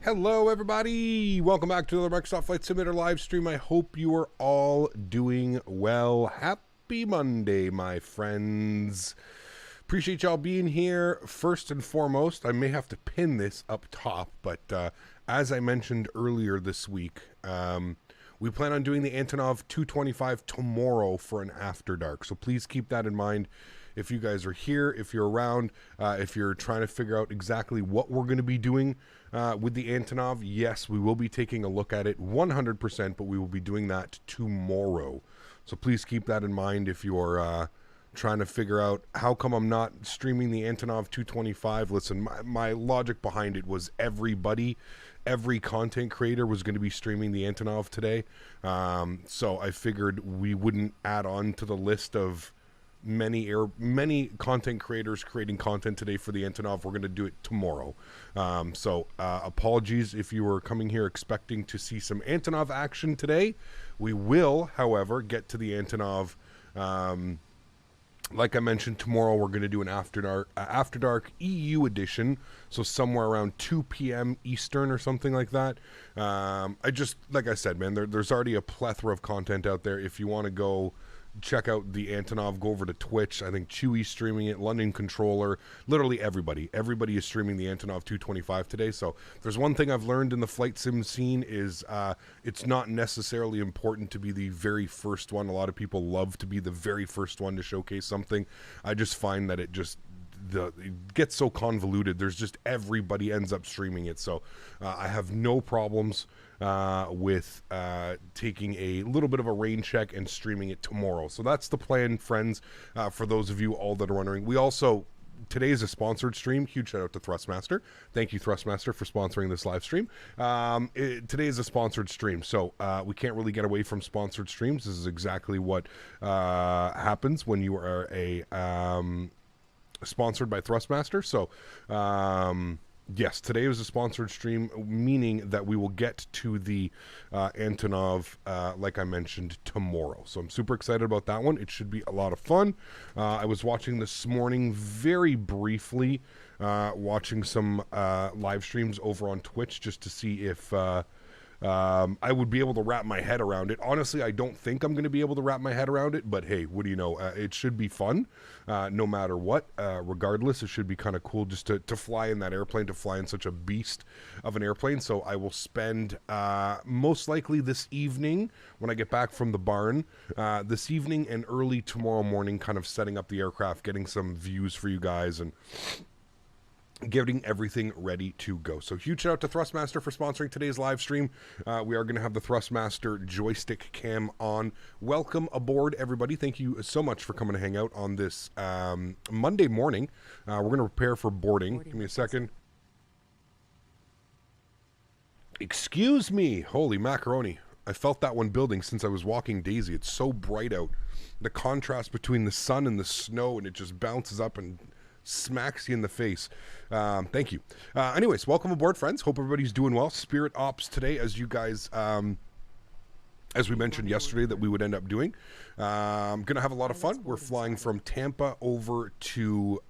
Hello everybody, welcome back to another Microsoft Flight Simulator live stream. I hope you are all doing well. Happy Monday, my friends. Appreciate y'all being here. First and foremost, I may have to pin this up top, but as I mentioned earlier this week, we plan on doing the Antonov 225 tomorrow for an After Dark, so please keep that in mind. If you guys are here, if you're around, if you're trying to figure out exactly what we're going to be doing with the Antonov, yes, we will be taking a look at it 100%, but we will be doing that tomorrow. So please keep that in mind if you're trying to figure out how come I'm not streaming the Antonov 225. Listen, my logic behind it was every content creator was going to be streaming the Antonov today. So I figured we wouldn't add on to the list of many content creators creating content today for the Antonov. We're going to do it tomorrow. So apologies if you were coming here expecting to see some Antonov action today. We will, however, get to the Antonov. Like I mentioned, tomorrow we're going to do an After Dark EU edition, so somewhere around 2 p.m. Eastern or something like that. Like I said, man, there's already a plethora of content out there. If you want to go check out the Antonov, go over to Twitch. I think Chewy's streaming it, London Controller, literally everybody is streaming the Antonov 225 today. So there's one thing I've learned in the flight sim scene is it's not necessarily important to be the very first one. A lot of people love to be the very first one to showcase something. I just find that it gets so convoluted. There's just everybody ends up streaming it. So I have no problems with taking a little bit of a rain check and streaming it tomorrow. So that's the plan, friends, for those of you all that are wondering. Today is a sponsored stream. Huge shout out to Thrustmaster. Thank you, Thrustmaster, for sponsoring this live stream. Today is a sponsored stream, so we can't really get away from sponsored streams. This is exactly what happens when you are sponsored by Thrustmaster. So yes, today was a sponsored stream, meaning that we will get to the Antonov, like I mentioned, tomorrow. So I'm super excited about that one. It should be a lot of fun. I was watching this morning very briefly, watching some live streams over on Twitch just to see if I would be able to wrap my head around it. Honestly, I don't think I'm going to be able to wrap my head around it, but hey, what do you know? It should be fun, no matter what. Regardless, it should be kind of cool just to fly in that airplane, to fly in such a beast of an airplane. So I will spend most likely this evening, when I get back from the barn, this evening and early tomorrow morning, kind of setting up the aircraft, getting some views for you guys, and getting everything ready to go. So huge shout out to Thrustmaster for sponsoring today's live stream. We are going to have the Thrustmaster joystick cam on. Welcome aboard, everybody. Thank you so much for coming to hang out on this Monday morning. We're going to prepare for boarding. Give me a second. Excuse me. Holy macaroni. I felt that one building since I was walking Daisy. It's so bright out. The contrast between the sun and the snow, and it just bounces up and smacks you in the face. Thank you. Anyways, welcome aboard, friends. Hope everybody's doing well. Spirit Ops today, as you guys, as we mentioned yesterday that we would end up doing. Gonna have a lot of fun. We're flying from Tampa over to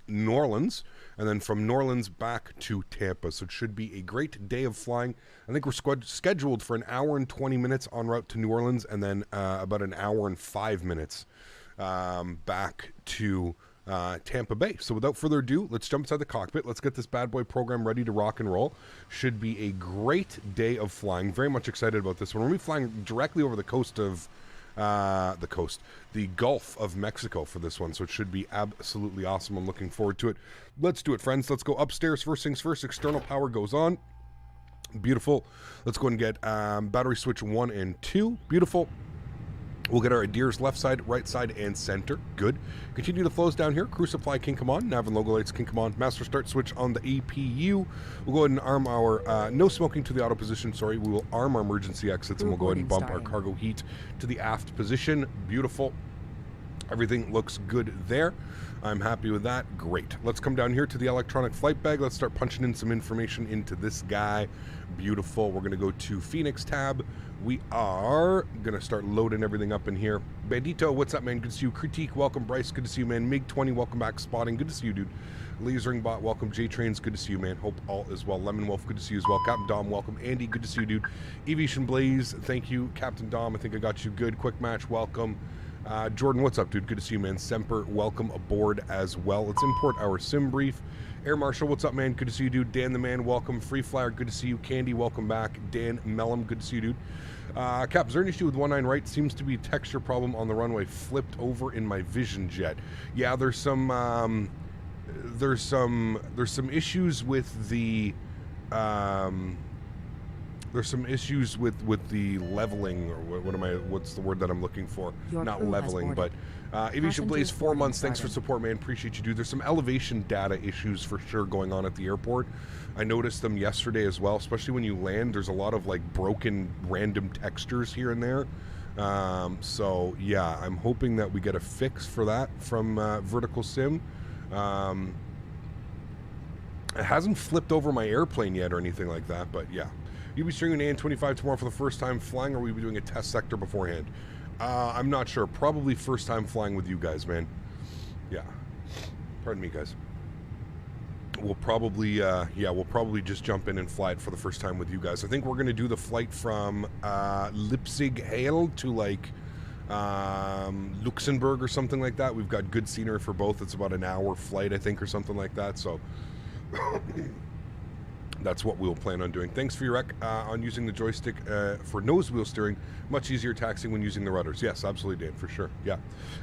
New Orleans, and then from New Orleans back to Tampa. So it should be a great day of flying. I think we're scheduled for an hour and 20 minutes en route to New Orleans, and then about an hour and 5 minutes back to Tampa Bay. So without further ado, let's jump inside the cockpit. Let's get this bad boy program ready to rock and roll. Should be a great day of flying. Very much excited about this one. We're going to be flying directly over the coast of the Gulf of Mexico for this one, so it should be absolutely awesome. I'm looking forward to it. Let's do it, friends. Let's go upstairs. First things first, external power goes on. Beautiful. Let's go and get battery switch 1 and 2. Beautiful. We'll get our ADIRS left side, right side, and center. Good. Continue the flows down here. Crew supply can come on. Nav and logo lights can come on. Master start switch on the APU. We'll go ahead and arm our, no smoking to the auto position, sorry. We will arm our emergency exits, and we'll go ahead and bump our cargo heat to the aft position. Beautiful. Everything looks good there. I'm happy with that. Great. Let's come down here to the electronic flight bag. Let's start punching in some information into this guy. Beautiful. We're going to go to Fenix tab. We are going to start loading everything up in here. Bandito, what's up, man? Good to see you. Critique, welcome. Bryce, good to see you, man. MiG-20, welcome back. Spotting, good to see you, dude. Lasering Bot, welcome. J-Trains, good to see you, man. Hope all is well. Lemon Wolf, good to see you as well. Captain Dom, welcome. Andy, good to see you, dude. Evish Blaze, thank you. Captain Dom, I think I got you good. Quick Match, welcome. Jordan, what's up, dude? Good to see you, man. Semper, welcome aboard as well. Let's import our sim brief. Air Marshal, what's up, man? Good to see you, dude. Dan the Man, welcome. Free Flyer, good to see you. Candy, welcome back. Dan Mellum, good to see you, dude. Cap, is there an issue with 19 right? Seems to be a texture problem on the runway. Flipped over in my Vision Jet. Yeah, there's some issues with the there's some issues with the leveling, or what's the word that I'm looking for? Not leveling, but Aviation Blaze, 4 months. Thanks for support, man. Appreciate you, dude. There's some elevation data issues for sure going on at the airport. I noticed them yesterday as well, especially when you land. There's a lot of like broken random textures here and there. So yeah, I'm hoping that we get a fix for that from Vertical Sim. It hasn't flipped over my airplane yet or anything like that, but yeah. You'll be streaming an AN-25 tomorrow for the first time flying, or will you be doing a test sector beforehand? I'm not sure. Probably first time flying with you guys, man. Yeah. Pardon me, guys. We'll probably, we'll probably just jump in and fly it for the first time with you guys. I think we're going to do the flight from Leipzig Halle to like Luxembourg or something like that. We've got good scenery for both. It's about an hour flight, I think, or something like that. So that's what we'll plan on doing. Thanks for your rec on using the joystick for nose wheel steering. Much easier taxiing when using the rudders. Yes, absolutely, Dan, for sure. Yeah.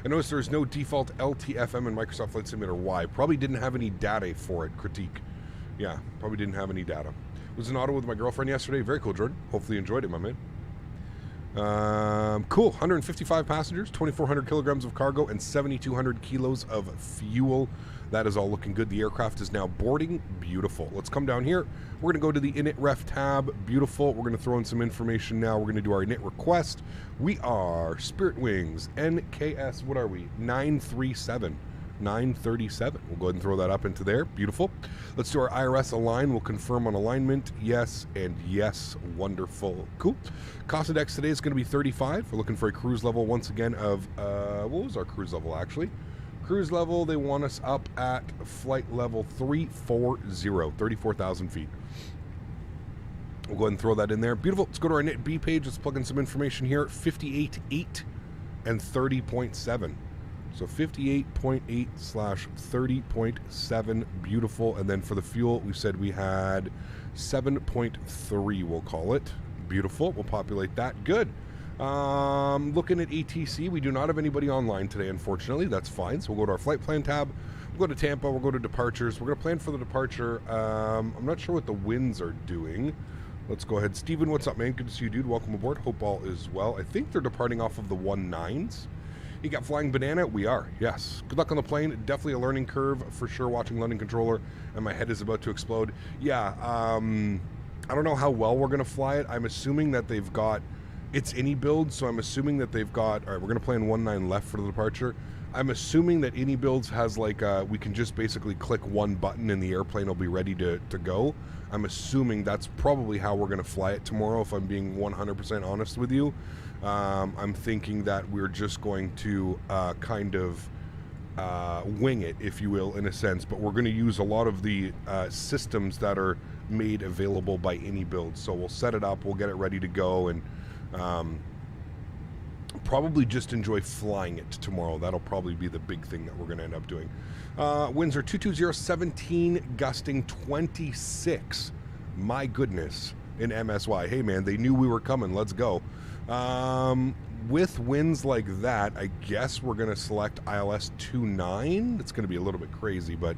I noticed there's no default LTFM in Microsoft Flight Simulator. Why? Probably didn't have any data for it. Critique. Yeah, probably didn't have any data. Was in Ottawa with my girlfriend yesterday. Very cool, Jordan. Hopefully you enjoyed it, my man. Cool. 155 passengers, 2,400 kilograms of cargo, and 7,200 kilos of fuel. That is all looking good. The aircraft is now boarding. Beautiful. Let's come down here. We're going to go to the init ref tab. Beautiful. We're going to throw in some information now. We're going to do our init request. We are Spirit Wings NKS. What are we? 937. 937. We'll go ahead and throw that up into there. Beautiful. Let's do our IRS align. We'll confirm on alignment. Yes and yes. Wonderful. Cool. Cost index today is going to be 35. We're looking for a cruise level once again of, what was our cruise level actually? Cruise level, they want us up at flight level 340, 34,000 feet. We'll go ahead and throw that in there. Beautiful. Let's go to our init B page. Let's plug in some information here. 58.8 and 30.7. So 58.8 slash 30.7. Beautiful. And then for the fuel, we said we had 7.3, we'll call it. Beautiful. We'll populate that. Good. Looking at ATC, we do not have anybody online today, unfortunately. That's fine. So we'll go to our flight plan tab. We'll go to Tampa. We'll go to departures. We're going to plan for the departure. I'm not sure what the winds are doing. Let's go ahead. Steven, what's up, man? Good to see you, dude. Welcome aboard. Hope all is well. I think they're departing off of the 19s. You got Flying Banana? We are, yes. Good luck on the plane. Definitely a learning curve for sure, watching London Controller, and my head is about to explode. Yeah, I don't know how well we're going to fly it. I'm assuming that they've got... It's any build, so I'm assuming that they've got... All right, we're going to plan 19 left for the departure. I'm assuming that any builds has like... we can just basically click one button and the airplane will be ready to go. I'm assuming that's probably how we're going to fly it tomorrow, if I'm being 100% honest with you. I'm thinking that we're just going to kind of wing it, if you will, in a sense. But we're going to use a lot of the systems that are made available by any build. So we'll set it up, we'll get it ready to go, and... probably just enjoy flying it tomorrow. That'll probably be the big thing that we're going to end up doing. Winds are 220, 17, gusting 26. My goodness, in MSY. Hey man, they knew we were coming. Let's go. With winds like that, I guess we're going to select ILS 29. It's going to be a little bit crazy, but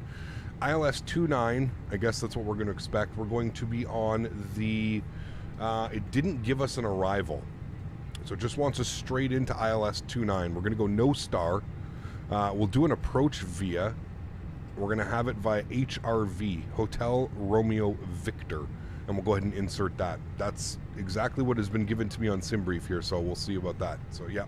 ILS 29, I guess that's what we're going to expect. We're going to be on the... it didn't give us an arrival, so it just wants us straight into ILS 29. We're going to go no star. We'll do an approach via. We're going to have it via HRV, Hotel Romeo Victor, and we'll go ahead and insert that. That's exactly what has been given to me on SimBrief here, so we'll see about that. So yeah,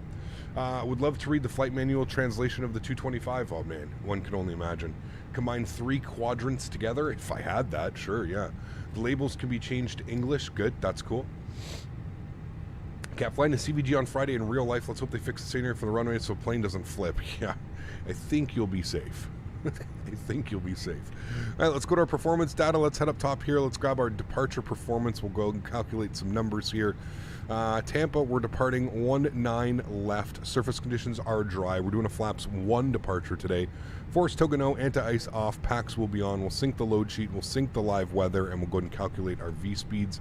would love to read the flight manual translation of the 225. Oh man, one can only imagine. Combine 3 quadrants together. If I had that, sure, yeah. The labels can be changed to English. Good, that's cool. Cat flying a CVG on Friday in real life. Let's hope they fix the scenery for the runway so the plane doesn't flip. Yeah, I think you'll be safe. I think you'll be safe. All right, let's go to our performance data. Let's head up top here. Let's grab our departure performance. We'll go and calculate some numbers here. Tampa, we're departing 1-9 left. Surface conditions are dry. We're doing a flaps 1 departure today. Force Togano, anti-ice off. Pax will be on. We'll sync the load sheet. We'll sync the live weather, and we'll go ahead and calculate our V-speeds.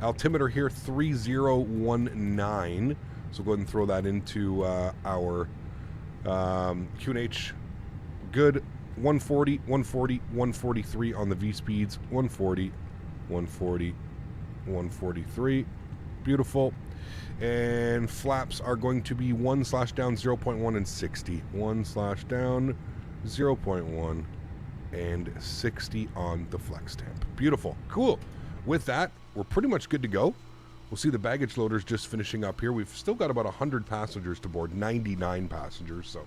Altimeter here, 3019. So go ahead and throw that into our QNH. Good. 140, 140, 143 on the V-speeds. 140, 140, 143. Beautiful. And flaps are going to be 1/down 0.1 and 60. 1/down 0.1 and 60 on the flex temp. Beautiful. Cool. With that, we're pretty much good to go. We'll see the baggage loaders just finishing up here. We've still got about 100 passengers to board, 99 passengers. So,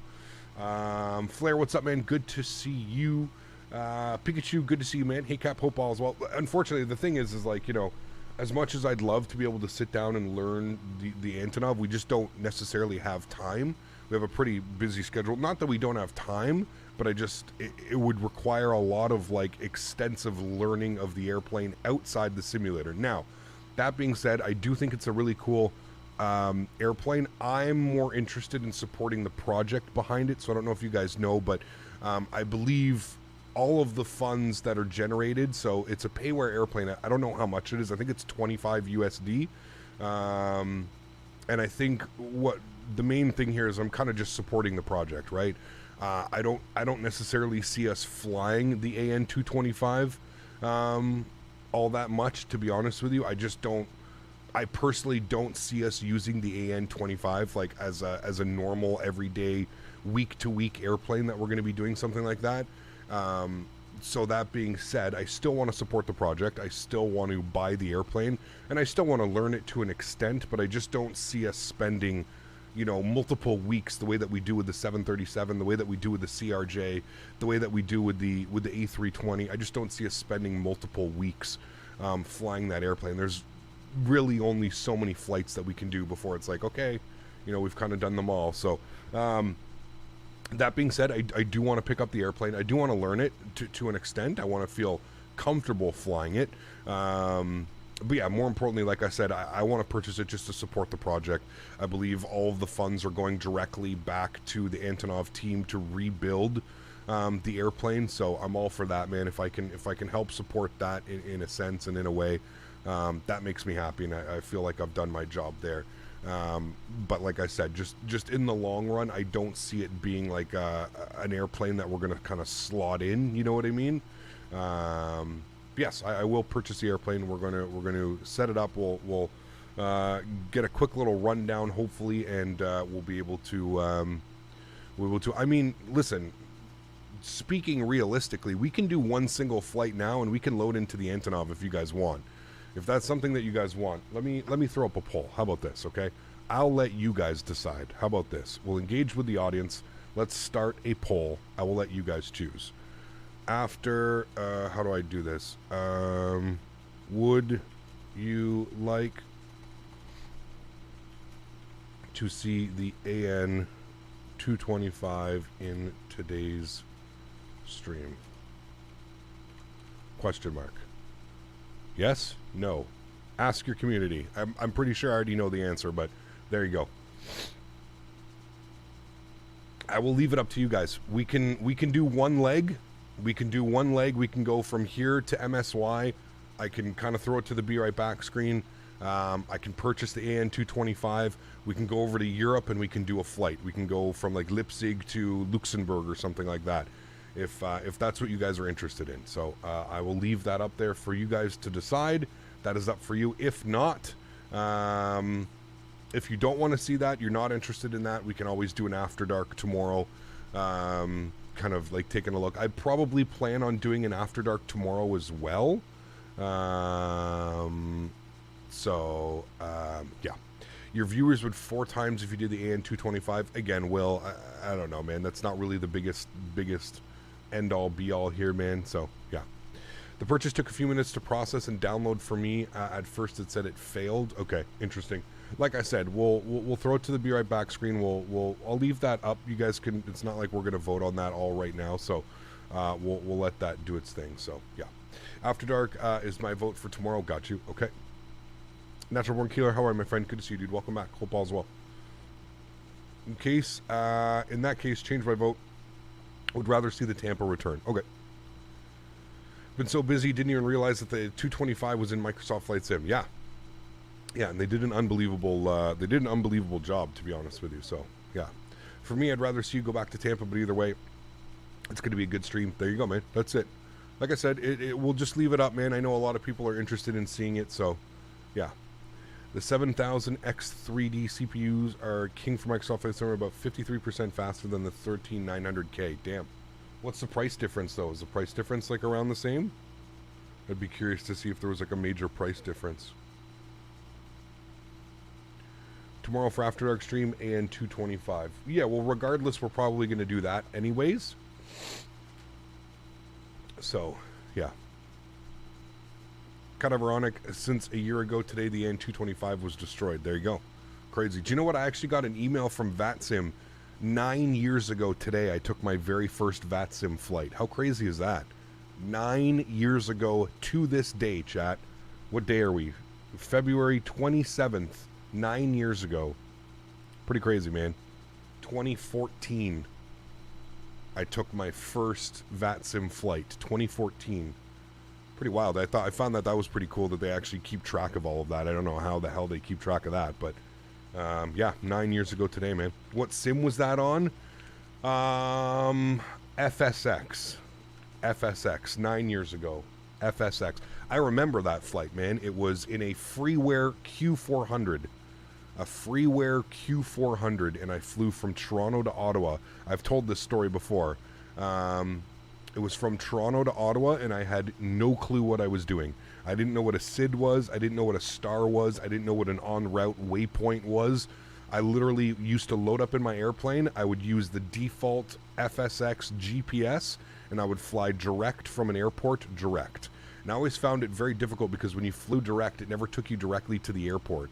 Flair, what's up, man? Good to see you. Pikachu, good to see you, man. Hey, Cap, hope all as well. Unfortunately, the thing is like, you know, as much as I'd love to be able to sit down and learn the Antonov, we just don't necessarily have time. We have a pretty busy schedule. Not that we don't have time, but it would require a lot of like extensive learning of the airplane outside the simulator. Now, that being said, I do think it's a really cool airplane. I'm more interested in supporting the project behind it. So I don't know if you guys know, but I believe all of the funds that are generated, so it's a payware airplane. I don't know how much it is. I think it's 25 USD. And I think what the main thing here is I'm kind of just supporting the project, right? I don't necessarily see us flying the AN225 all that much, to be honest with you. I personally don't see us using the AN25 like as a normal everyday week to week airplane that we're going to be doing something like that. So that being said, I still want to support the project. I still want to buy the airplane, and I still want to learn it to an extent, but I just don't see us spending, you know, multiple weeks the way that we do with the 737, the way that we do with the CRJ, the way that we do with the A320. I just don't see us spending multiple weeks flying that airplane. There's really only so many flights that we can do before it's like, okay, you know, we've kind of done them all. So that being said, I do want to pick up the airplane. I do want to learn it to an extent. I want to feel comfortable flying it. But yeah, more importantly, like I said, I want to purchase it just to support the project. I believe all of the funds are going directly back to the Antonov team to rebuild the airplane. So I'm all for that, man. If I can help support that in a sense and in a way, that makes me happy, and I feel like I've done my job there. But like I said, just in the long run, I don't see it being like an airplane that we're going to kind of slot in. You know what I mean? Yes, I will purchase the airplane. We're going to set it up. We'll get a quick little rundown, hopefully, and we'll be able to. I mean, listen. Speaking realistically, we can do one single flight now, and we can load into the Antonov if you guys want. If that's something that you guys want, let me throw up a poll. How about this, okay? I'll let you guys decide. How about this? We'll engage with the audience. Let's start a poll. I will let you guys choose. After, how do I do this? Would you like to see the AN225 in today's stream? Question mark. Yes? No? Ask your community. I'm pretty sure I already know the answer, but there you go. I will leave it up to you guys. We can do one leg. We can do one leg. We can go from here to MSY. I can kind of throw it to the Be Right Back screen. I can purchase the AN225. We can go over to Europe and we can do a flight. We can go from like Leipzig to Luxembourg or something like that, if that's what you guys are interested in. So I will leave that up there for you guys to decide. That is up for you. If not, if you don't want to see that, you're not interested in that, we can always do an After Dark tomorrow. Kind of like taking a look. I probably plan on doing an After Dark tomorrow as well. Yeah. Your viewers would 4 times if you did the AN225. Again, Will, I don't know, man. That's not really the biggest end-all, be-all here, man. So, yeah. The purchase took a few minutes to process and download for me. At first, it said it failed. Okay, interesting. like I said, we'll throw it to the be right back screen. I'll leave that up. You guys can. It's not like we're gonna vote on that all right now. So we'll let that do its thing. So yeah, After Dark is my vote for tomorrow. Got you. Okay. Natural Born Keeler, how are you, my friend? Good to see you, dude. Welcome back. Hope all's well. In that case, change my vote. Would rather see the Tampa return. Okay. Been so busy, didn't even realize that the 225 was in Microsoft Flight Sim. Yeah. Yeah, and they did an unbelievable job, to be honest with you. So, yeah. For me, I'd rather see you go back to Tampa, but either way, it's going to be a good stream. There you go, man. That's it. Like I said, we'll just leave it up, man. I know a lot of people are interested in seeing it, so, yeah. The 7000X3D CPUs are king for Microsoft Flight Sim, about 53% faster than the 13900K. Damn. What's the price difference, though? Is the price difference, like, around the same? I'd be curious to see if there was, like, a major price difference. Tomorrow for After Dark stream and 225. Yeah, well, regardless, we're probably going to do that anyways. So, yeah. Kind of ironic, since a year ago today, the N225 was destroyed. There you go. Crazy. Do you know what? I actually got an email from VATSIM 9 years ago today. I took my very first VATSIM flight. How crazy is that? 9 years ago to this day, chat. What day are we? February 27th. 9 years ago. Pretty crazy, man. 2014. I took my first VATSIM flight. 2014. Pretty wild. I found that was pretty cool that they actually keep track of all of that. I don't know how the hell they keep track of that, but yeah, 9 years ago today, man. What sim was that on? FSX. 9 years ago. FSX. I remember that flight, man. It was in a freeware Q400. A freeware Q400, and I flew from Toronto to Ottawa. I've told this story before. It was from Toronto to Ottawa, and I had no clue what I was doing. I didn't know what a SID was. I didn't know what a star was. I didn't know what an en route waypoint was. I literally used to load up in my airplane. I would use the default FSX GPS, and I would fly direct from an airport direct. And I always found it very difficult because when you flew direct, it never took you directly to the airport.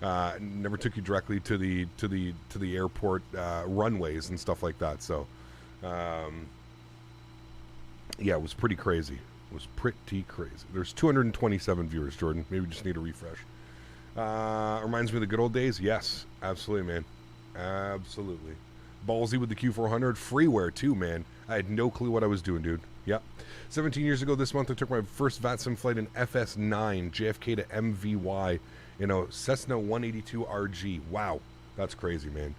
Never took you directly to the airport runways and stuff like that. So, yeah, it was pretty crazy. It was pretty crazy. There's 227 viewers, Jordan. Maybe we just need a refresh. Reminds me of the good old days. Yes, absolutely, man. Absolutely. Ballsy with the Q400. Freeware, too, man. I had no clue what I was doing, dude. Yep. 17 years ago this month, I took my first VATSIM flight in FS9, JFK to MVY, in a Cessna 182 RG. Wow. That's crazy, man.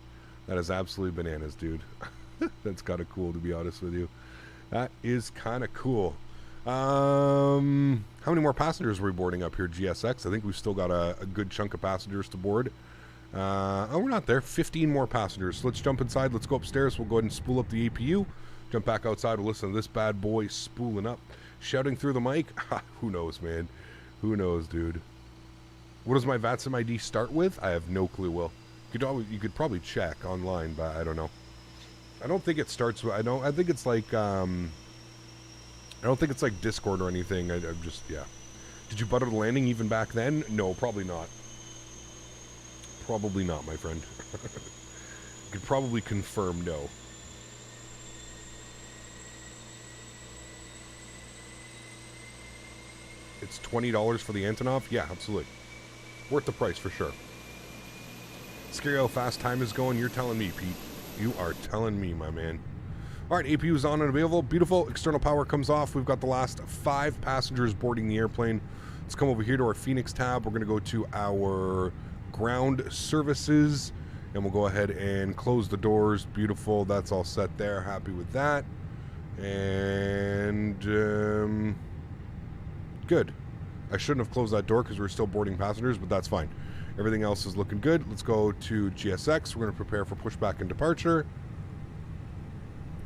That is absolutely bananas, dude. That's kind of cool, to be honest with you. That is kind of cool. How many more passengers are we boarding up here, GSX? I think we've still got a good chunk of passengers to board. Oh, we're not there. 15 more passengers. So let's jump inside. Let's go upstairs. We'll go ahead and spool up the APU. Jump back outside. We'll listen to this bad boy spooling up. Shouting through the mic. Who knows, man? Who knows, dude? What does my VATSIM ID start with? I have no clue, Will. You could probably check online, but I don't know. I don't think it starts with... I think it's like... I don't think it's like Discord or anything. I'm just... Yeah. Did you butter the landing even back then? No, probably not. Probably not, my friend. You could probably confirm no. It's $20 for the Antonov? Yeah, absolutely. Worth the price for sure. Scary how fast time is going. You're telling me, Pete. You are telling me, my man. All right, APU is on and available. Beautiful. External power comes off. We've got the last 5 passengers boarding the airplane. Let's come over here to our Fenix tab. We're going to go to our ground services, and we'll go ahead and close the doors. Beautiful. That's all set there. Happy with that. And good. I shouldn't have closed that door because we're still boarding passengers, but that's fine. Everything else is looking good. Let's go to GSX. We're going to prepare for pushback and departure.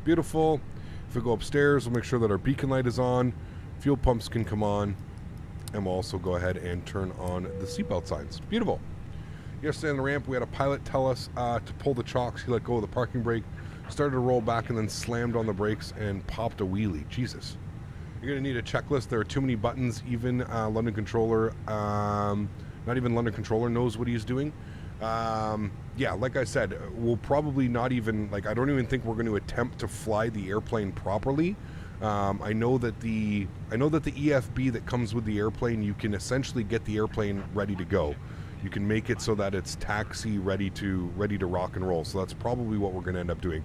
Beautiful. If we go upstairs, we'll make sure that our beacon light is on. Fuel pumps can come on. And we'll also go ahead and turn on the seatbelt signs. Beautiful. Yesterday on the ramp, we had a pilot tell us to pull the chocks. He let go of the parking brake, started to roll back, and then slammed on the brakes and popped a wheelie. Jesus. You're going to need a checklist. There are too many buttons. Even London Controller, not even London Controller knows what he's doing. Yeah, like I said, we'll probably not even, like, I don't even think we're going to attempt to fly the airplane properly. I know that the EFB that comes with the airplane, you can essentially get the airplane ready to go. You can make it so that it's taxi ready to rock and roll. So that's probably what we're going to end up doing.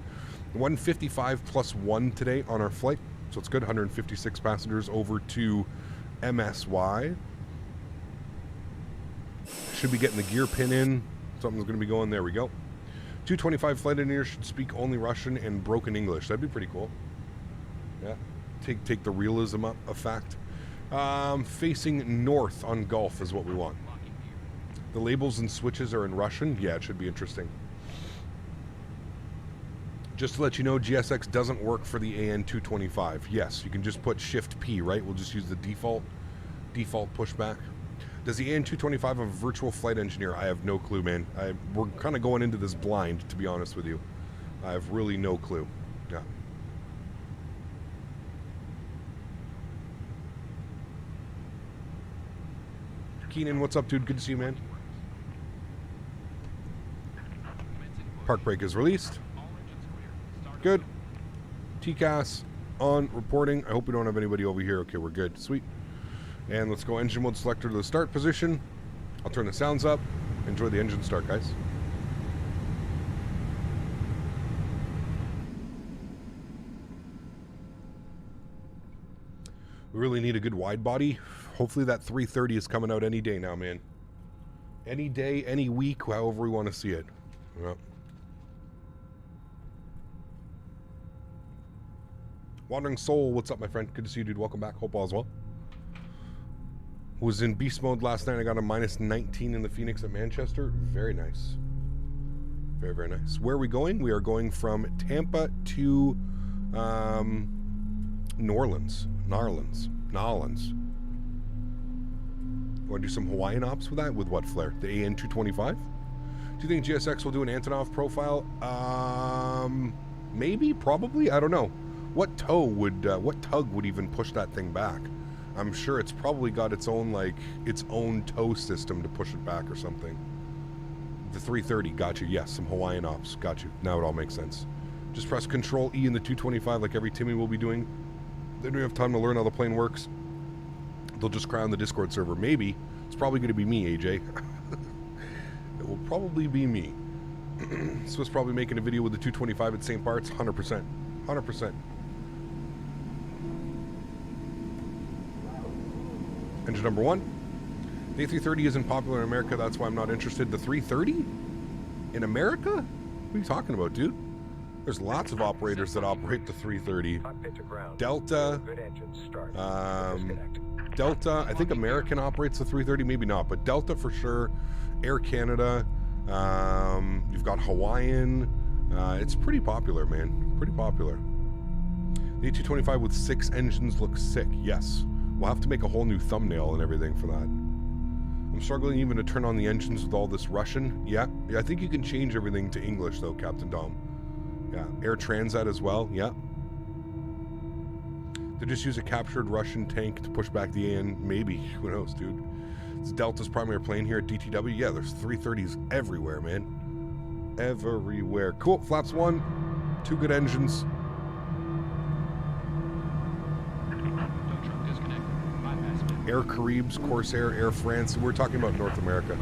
155 plus 1 today on our flight. So it's good. 156 passengers over to MSY. Should be getting the gear pin in. Something's going to be going. There we go. 225 flight engineers should speak only Russian and broken English. That'd be pretty cool. Yeah. Take the realism up a fact. Facing north on Gulf is what we want. The labels and switches are in Russian. Yeah, it should be interesting. Just to let you know, GSX doesn't work for the AN225. Yes, you can just put Shift P, right? We'll just use the default pushback. Does the AN225 have a virtual flight engineer? I have no clue, man. We're kind of going into this blind, to be honest with you. I have really no clue. Yeah. Keenan, what's up, dude? Good to see you, man. Park brake is released. Good. TCAS on reporting. I hope we don't have anybody over here. Okay, we're good. Sweet. And let's go engine mode selector to the start position. I'll turn the sounds up. Enjoy the engine start, guys. We really need a good wide body. Hopefully that 330 is coming out any day now, man. Any day, any week, however we want to see it. Yep. Wandering Soul, what's up, my friend? Good to see you, dude. Welcome back. Hope all is well. Was in beast mode last night. I got a minus 19 in the Fenix at Manchester. Very nice. Very, very nice. Where are we going? We are going from Tampa to New Orleans. Narlands. Want to do some Hawaiian ops with that? With what flare? The AN225? Do you think GSX will do an Antonov profile? Maybe, probably. I don't know. What tug would even push that thing back? I'm sure it's probably got its own tow system to push it back or something. The 330, got you. Yes, some Hawaiian ops, got you. Now it all makes sense. Just press Control E in the 225 like every Timmy will be doing. They don't have time to learn how the plane works. They'll just cry on the Discord server. Maybe. It's probably going to be me, AJ. It will probably be me. Swiss probably making a video with the 225 at St. Bart's. 100%. 100%. Engine number 1. The A330 isn't popular in America. That's why I'm not interested. The 330? In America? What are you talking about, dude? There's lots of operators that operate the 330. Delta. Delta. I think American operates the 330. Maybe not. But Delta for sure. Air Canada. You've got Hawaiian. It's pretty popular, man. Pretty popular. The A225 with 6 engines looks sick. Yes. We'll have to make a whole new thumbnail and everything for that. I'm struggling even to turn on the engines with all this Russian. Yeah, I think you can change everything to English though, Captain Dom. Yeah, Air Transat as well. Yeah. They just use a captured Russian tank to push back the AN. Maybe. Who knows, dude? It's Delta's primary plane here at DTW. Yeah, there's 330s everywhere, man. Everywhere. Cool. Flaps 1. 2 good engines. Air Caribs, Corsair, Air France. We're talking about North America.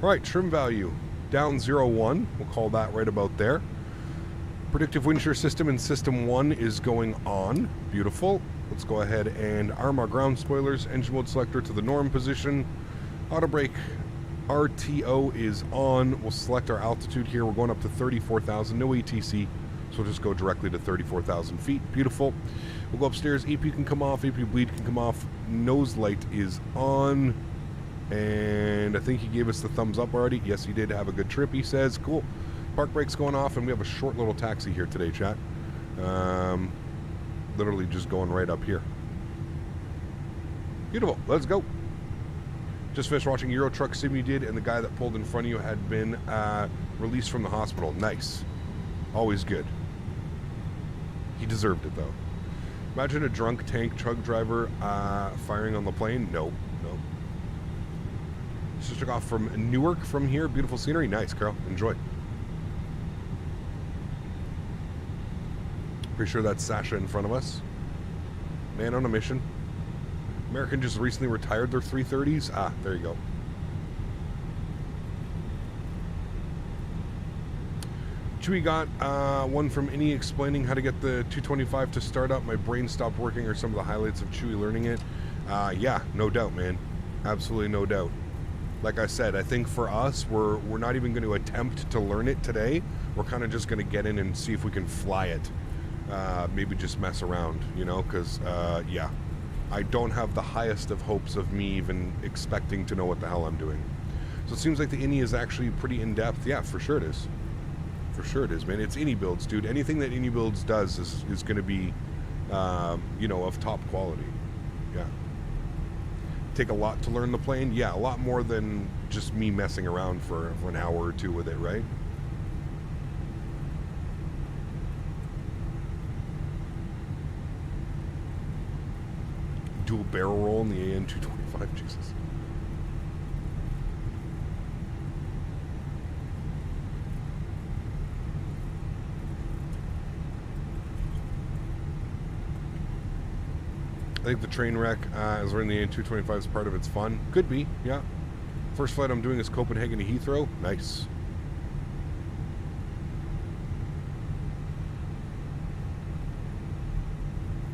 All right, trim value down 0.1. We'll call that right about there. Predictive wind shear system in system 1 is going on. Beautiful. Let's go ahead and arm our ground spoilers. Engine mode selector to the norm position. Auto brake RTO is on. We'll select our altitude here. We're going up to 34,000. No ATC. So we'll just go directly to 34,000 feet. Beautiful. We'll go upstairs. AP can come off. AP bleed can come off. Nose light is on. And I think he gave us the thumbs up already. Yes, he did. Have a good trip, he says. Cool. Park brake's going off, and we have a short little taxi here today, chat. Literally just going right up here. Beautiful. Let's go. Just finished watching Euro Truck Sim you did, and the guy that pulled in front of you had been released from the hospital. Nice. Always good. He deserved it, though. Imagine a drunk tank truck driver firing on the plane. No, no. Just took off from Newark from here. Beautiful scenery. Nice, Karl. Enjoy. Pretty sure that's Sasha in front of us. Man on a mission. American just recently retired their 330s. Ah, there you go. Chewy got one from Innie explaining how to get the 225 to start up. My brain stopped working, or some of the highlights of Chewy learning it. Yeah, no doubt, man. Absolutely no doubt. Like I said, I think for us, we're not even going to attempt to learn it today. We're kind of just going to get in and see if we can fly it. Maybe just mess around, you know, because, yeah, I don't have the highest of hopes of me even expecting to know what the hell I'm doing. So it seems like the Innie is actually pretty in-depth. Yeah, for sure it is. For sure it is, man. It's Innie builds, dude. Anything that Innie builds does is going to be, you know, of top quality. Yeah. Take a lot to learn the plane. Yeah, a lot more than just me messing around for an hour or two with it, right? Dual barrel roll in the AN-225. Jesus. I think the train wreck as we're in the AN-225 is part of its fun. Could be, yeah. First flight I'm doing is Copenhagen to Heathrow. Nice.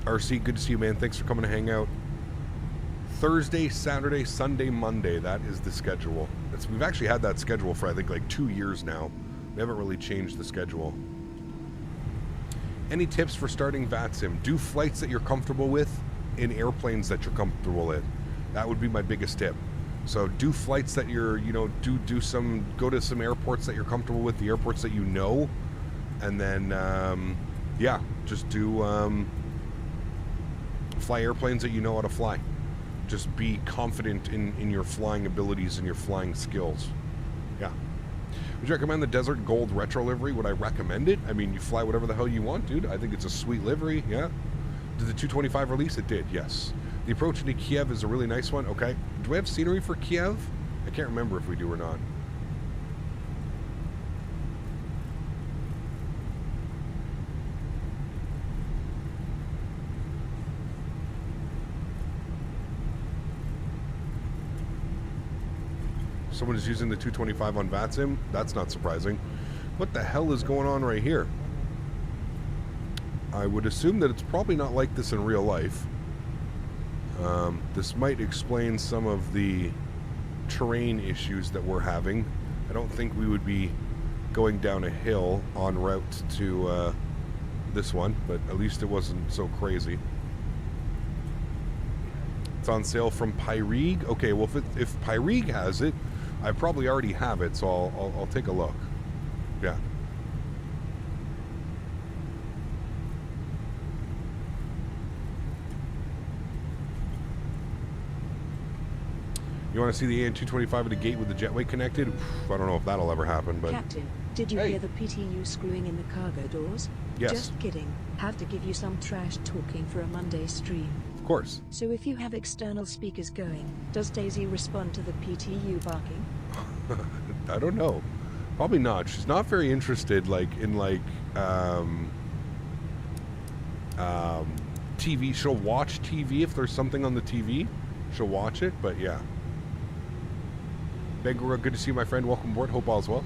RC, good to see you, man. Thanks for coming to hang out. Thursday, Saturday, Sunday, Monday. That is the schedule. We've actually had that schedule for, I think, like 2 years now. We haven't really changed the schedule. Any tips for starting VATSIM? Do flights that you're comfortable with in airplanes that you're comfortable with. That would be my biggest tip. So do flights that you're, you know, go to some airports that you're comfortable with, the airports that you know, and then, yeah, just do, fly airplanes that you know how to fly. Just be confident in your flying abilities and your flying skills. Yeah. Would you recommend the Desert Gold Retro livery? Would I recommend it? I mean, you fly whatever the hell you want, dude. I think it's a sweet livery, yeah. Did the 225 release? It did, yes. The approach into Kiev is a really nice one. Okay. Do we have scenery for Kiev? I can't remember if we do or not. Someone is using the 225 on VATSIM. That's not surprising. What the hell is going on right here? I would assume that it's probably not like this in real life. This might explain some of the terrain issues that we're having. I don't think we would be going down a hill en route to this one, but at least it wasn't so crazy. It's on sale from Pyrig. Okay, well, if Pyrig has it, I probably already have it, so I'll take a look. Yeah. You want to see the AN-225 at a gate with the jetway connected? Oof, I don't know if that'll ever happen, but... Captain, did you hear the PTU screwing in the cargo doors? Yes. Just kidding. Have to give you some trash talking for a Monday stream. Of course. So if you have external speakers going, does Daisy respond to the PTU barking? I don't know. Probably not. She's not very interested, in TV. She'll watch TV if there's something on the TV. She'll watch it, but yeah. Bangor, good to see you, my friend. Welcome aboard. Hope all's well.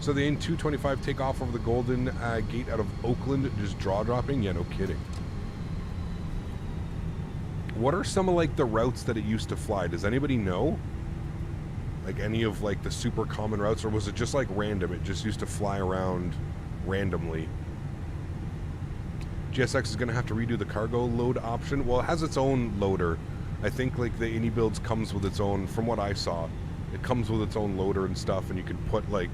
So the AN-225 take off over the Golden Gate out of Oakland, just jaw dropping. Yeah, no kidding. What are some of the routes that it used to fly? Does anybody know? Like any of the super common routes, or was it just random? It just used to fly around randomly. GSX is going to have to redo the cargo load option. Well, it has its own loader. I think the Innie builds comes with its own, from what I saw, it comes with its own loader and stuff, and you can put oh,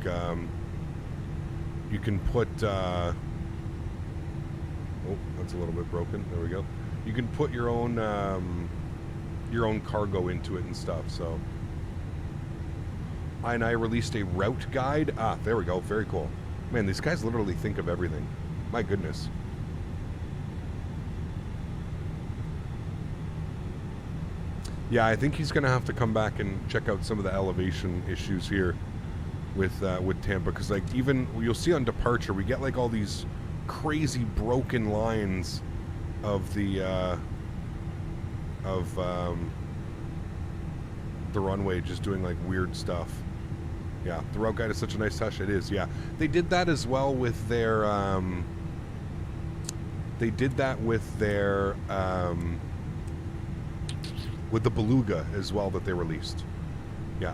that's a little bit broken. There we go. You can put your own cargo into it and stuff. So I released a route guide. Ah, there we go. Very cool. Man, these guys literally think of everything. My goodness. Yeah, I think he's going to have to come back and check out some of the elevation issues here with Tampa, because like even you'll see on departure we get like all these crazy broken lines of the runway just doing like weird stuff. Yeah, the route guide is such a nice touch. It is. Yeah, they did that as well with their with the Beluga as well that they released. Yeah.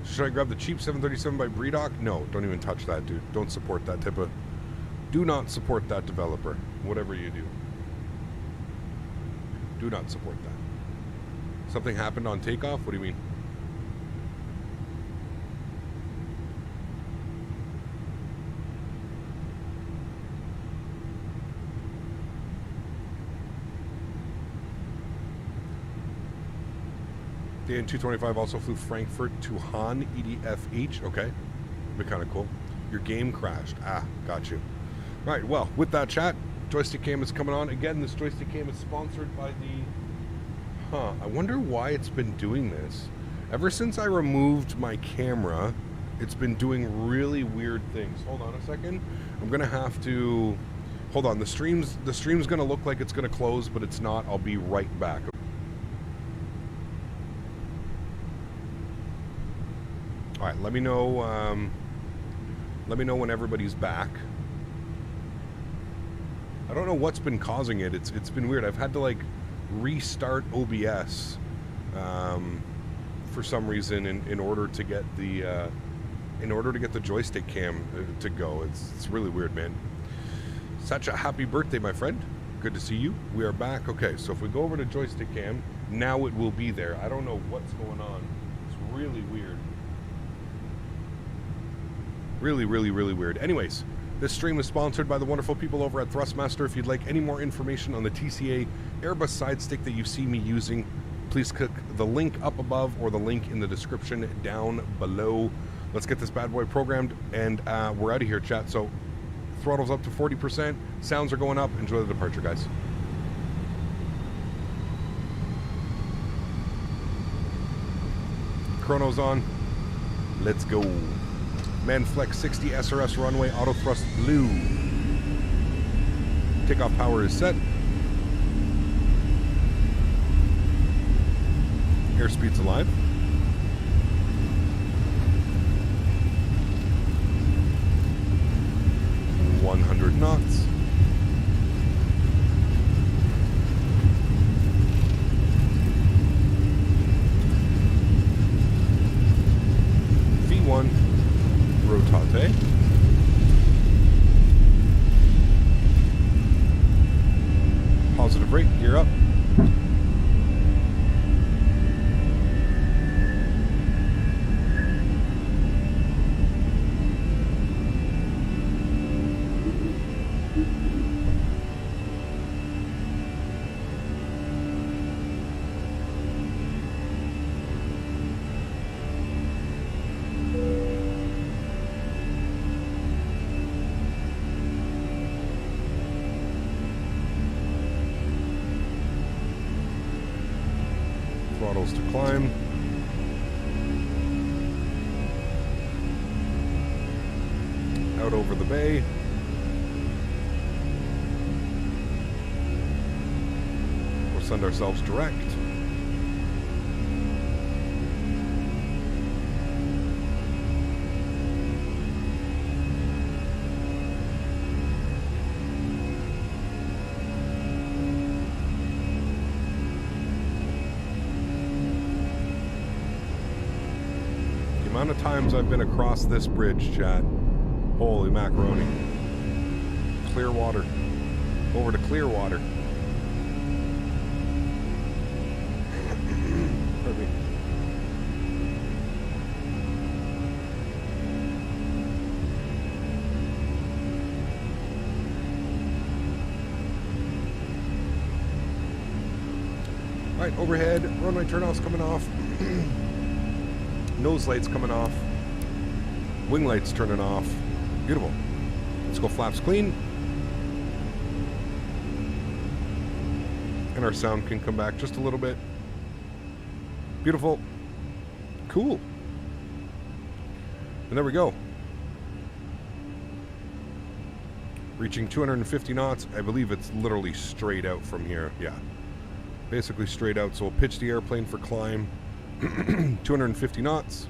Should I grab the cheap 737 by Breedock? No, don't even touch that, dude. Don't support that type of... Do not support that developer, whatever you do. Do not support that. Something happened on takeoff? What do you mean? The N225 also flew Frankfurt to Han EDFH. Okay. Be kind of cool. Your game crashed. Ah, got you. All right, well, with that chat, Joystick Cam is coming on. Again, this Joystick Cam is sponsored by the... I wonder why it's been doing this. Ever since I removed my camera, it's been doing really weird things. Hold on a second. I'm going to have to... Hold on. The stream's going to look like it's going to close, but it's not. I'll be right back. All right, let me know when everybody's back. I don't know what's been causing it. It's been weird. I've had to like restart OBS for some reason in order to get the joystick cam to go. It's really weird, man. Such a happy birthday, my friend. Good to see you. We are back. Okay, so if we go over to joystick cam, now it will be there. I don't know what's going on. It's really weird. Really, really, really weird. Anyways, this stream is sponsored by the wonderful people over at Thrustmaster. If you'd like any more information on the TCA Airbus side stick that you see me using, please click the link up above or the link in the description down below. Let's get this bad boy programmed, and we're out of here, chat. So, throttle's up to 40%. Sounds are going up. Enjoy the departure, guys. Chrono's on. Let's go. Manflex 60 SRS runway, auto thrust blue. Takeoff power is set. Airspeed's alive. .100 knots. V1. Rotate. Positive rate, gear up. Throttles to climb. Out over the bay. We'll send ourselves direct. Amount of times I've been across this bridge, chat. Holy macaroni. Clearwater. Over to Clearwater. Pardon me. Alright, overhead. Runway turnoff's coming off. Nose lights coming off. Wing lights turning off. Beautiful. Let's go flaps clean. And our sound can come back just a little bit. Beautiful. Cool. And there we go. Reaching 250 knots. I believe it's literally straight out from here. Yeah. Basically straight out. So we'll pitch the airplane for climb. 250 knots.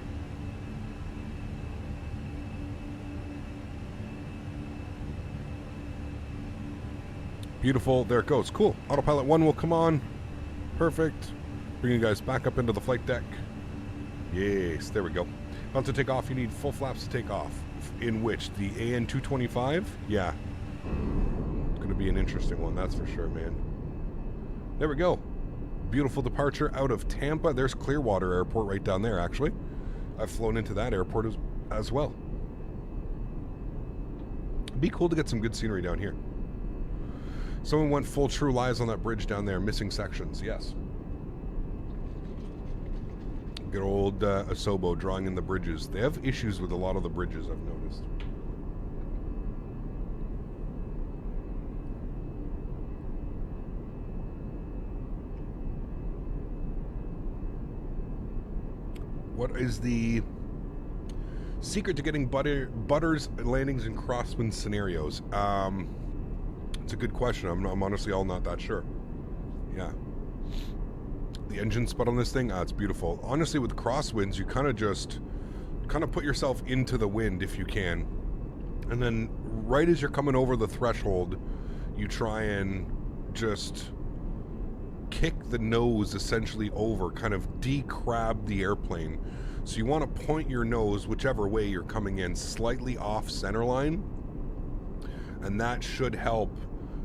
Beautiful. There it goes. Cool. Autopilot 1 will come on. Perfect. Bring you guys back up into the flight deck. Yes. There we go. About to take off, you need full flaps to take off. In which? The AN225? Yeah. It's going to be an interesting one, that's for sure, man. There we go. Beautiful departure out of Tampa. There's Clearwater Airport right down there, actually. I've flown into that airport as well. It'd be cool to get some good scenery down here. Someone went full true lies on that bridge down there. Missing sections, yes. Good old Asobo drawing in the bridges. They have issues with a lot of the bridges, I've noticed. What is the secret to getting butters, landings, and crosswind scenarios? It's a good question. I'm honestly all not that sure. Yeah. The engine spot on this thing, it's beautiful. Honestly, with crosswinds, you kind of put yourself into the wind if you can. And then right as you're coming over the threshold, you try and just kick the nose essentially over, kind of decrab the airplane. So you want to point your nose whichever way you're coming in, slightly off center line. And that should help.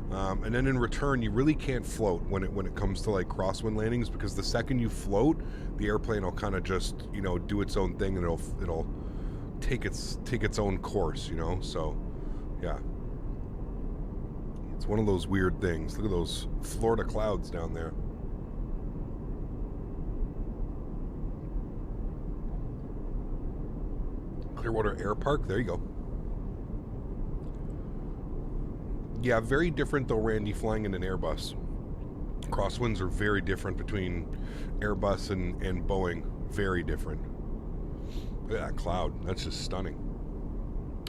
And then in return, you really can't float when it comes to like crosswind landings, because the second you float, the airplane will kind of just, you know, do its own thing, and it'll take its own course, you know. So yeah, it's one of those weird things. Look at those Florida clouds down there. Clearwater Air Park, there you go. Yeah, very different though, Randy, flying in an Airbus. Crosswinds are very different between Airbus and Boeing. Very different. Look at that cloud. That's just stunning.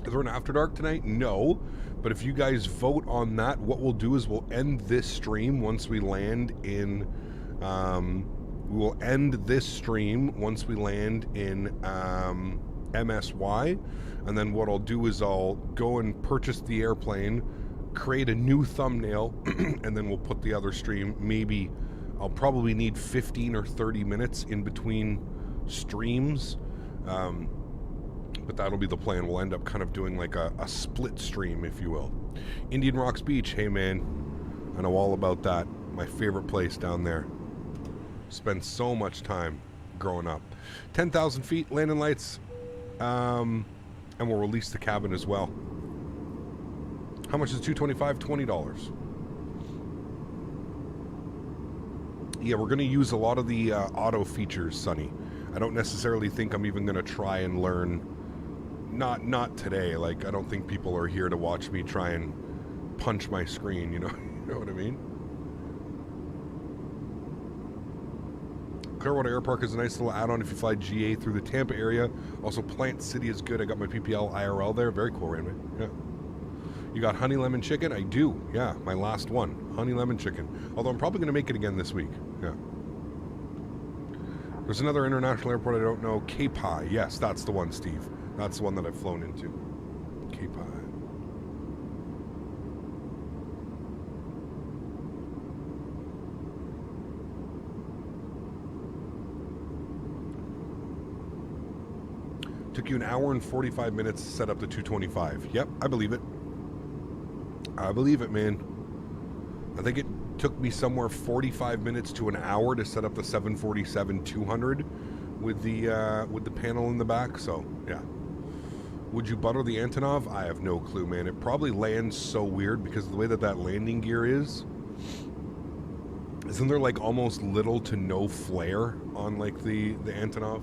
Is there an After Dark tonight? No. But if you guys vote on that, what we'll do is we'll end this stream once we land in... we will end this stream once we land in MSY. And then what I'll do is I'll go and purchase the airplane, create a new thumbnail, and then we'll put the other stream. Maybe I'll probably need 15 or 30 minutes in between streams, but that'll be the plan. We'll end up kind of doing like a split stream, if you will. Indian Rocks Beach, hey man, I know all about that. My favorite place down there. Spent so much time growing up. 10,000 feet, landing lights, and we'll release the cabin as well. How much is 225? $20. Yeah, we're going to use a lot of the auto features, Sonny. I don't necessarily think I'm even going to try and learn. Not today. Like, I don't think people are here to watch me try and punch my screen, you know? You know what I mean? Clearwater Air Park is a nice little add-on if you fly GA through the Tampa area. Also, Plant City is good. I got my PPL IRL there. Very cool, Randy. Yeah. You got honey lemon chicken? I do. Yeah, my last one. Honey lemon chicken. Although I'm probably going to make it again this week. Yeah. There's another international airport I don't know. Cape High. Yes, that's the one, Steve. That's the one that I've flown into. Cape High. Took you an hour and 45 minutes to set up the 225. Yep, I believe it. I believe it, man. I think it took me somewhere 45 minutes to an hour to set up the 747-200 with the panel in the back. So yeah. Would you butter the Antonov? I have no clue, man. It probably lands so weird because of the way that landing gear is. Isn't there like almost little to no flare on like the Antonov?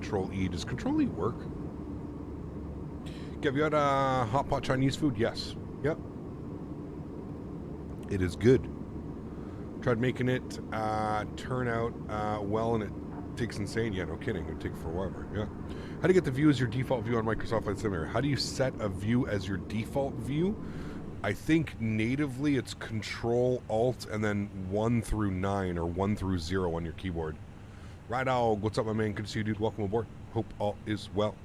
Control E. Does Control E work? Have you had hot pot Chinese food? Yes. Yep. It is good. Tried making it turn out well, and it takes insane. Yeah, no kidding. It would take forever. Yeah. How do you get the view as your default view on Microsoft Flight Simulator? How do you set a view as your default view? I think natively it's Control Alt and then 1 through 9 or 1 through 0 on your keyboard. Righto, what's up, my man? Good to see you, dude. Welcome aboard. Hope all is well.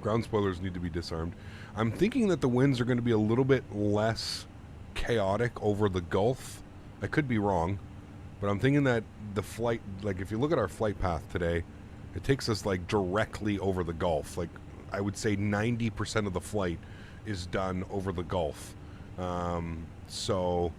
Ground spoilers need to be disarmed. I'm thinking that the winds are going to be a little bit less chaotic over the Gulf. I could be wrong, but I'm thinking that the flight, like if you look at our flight path today, it takes us like directly over the Gulf. Like I would say 90% of the flight is done over the Gulf. So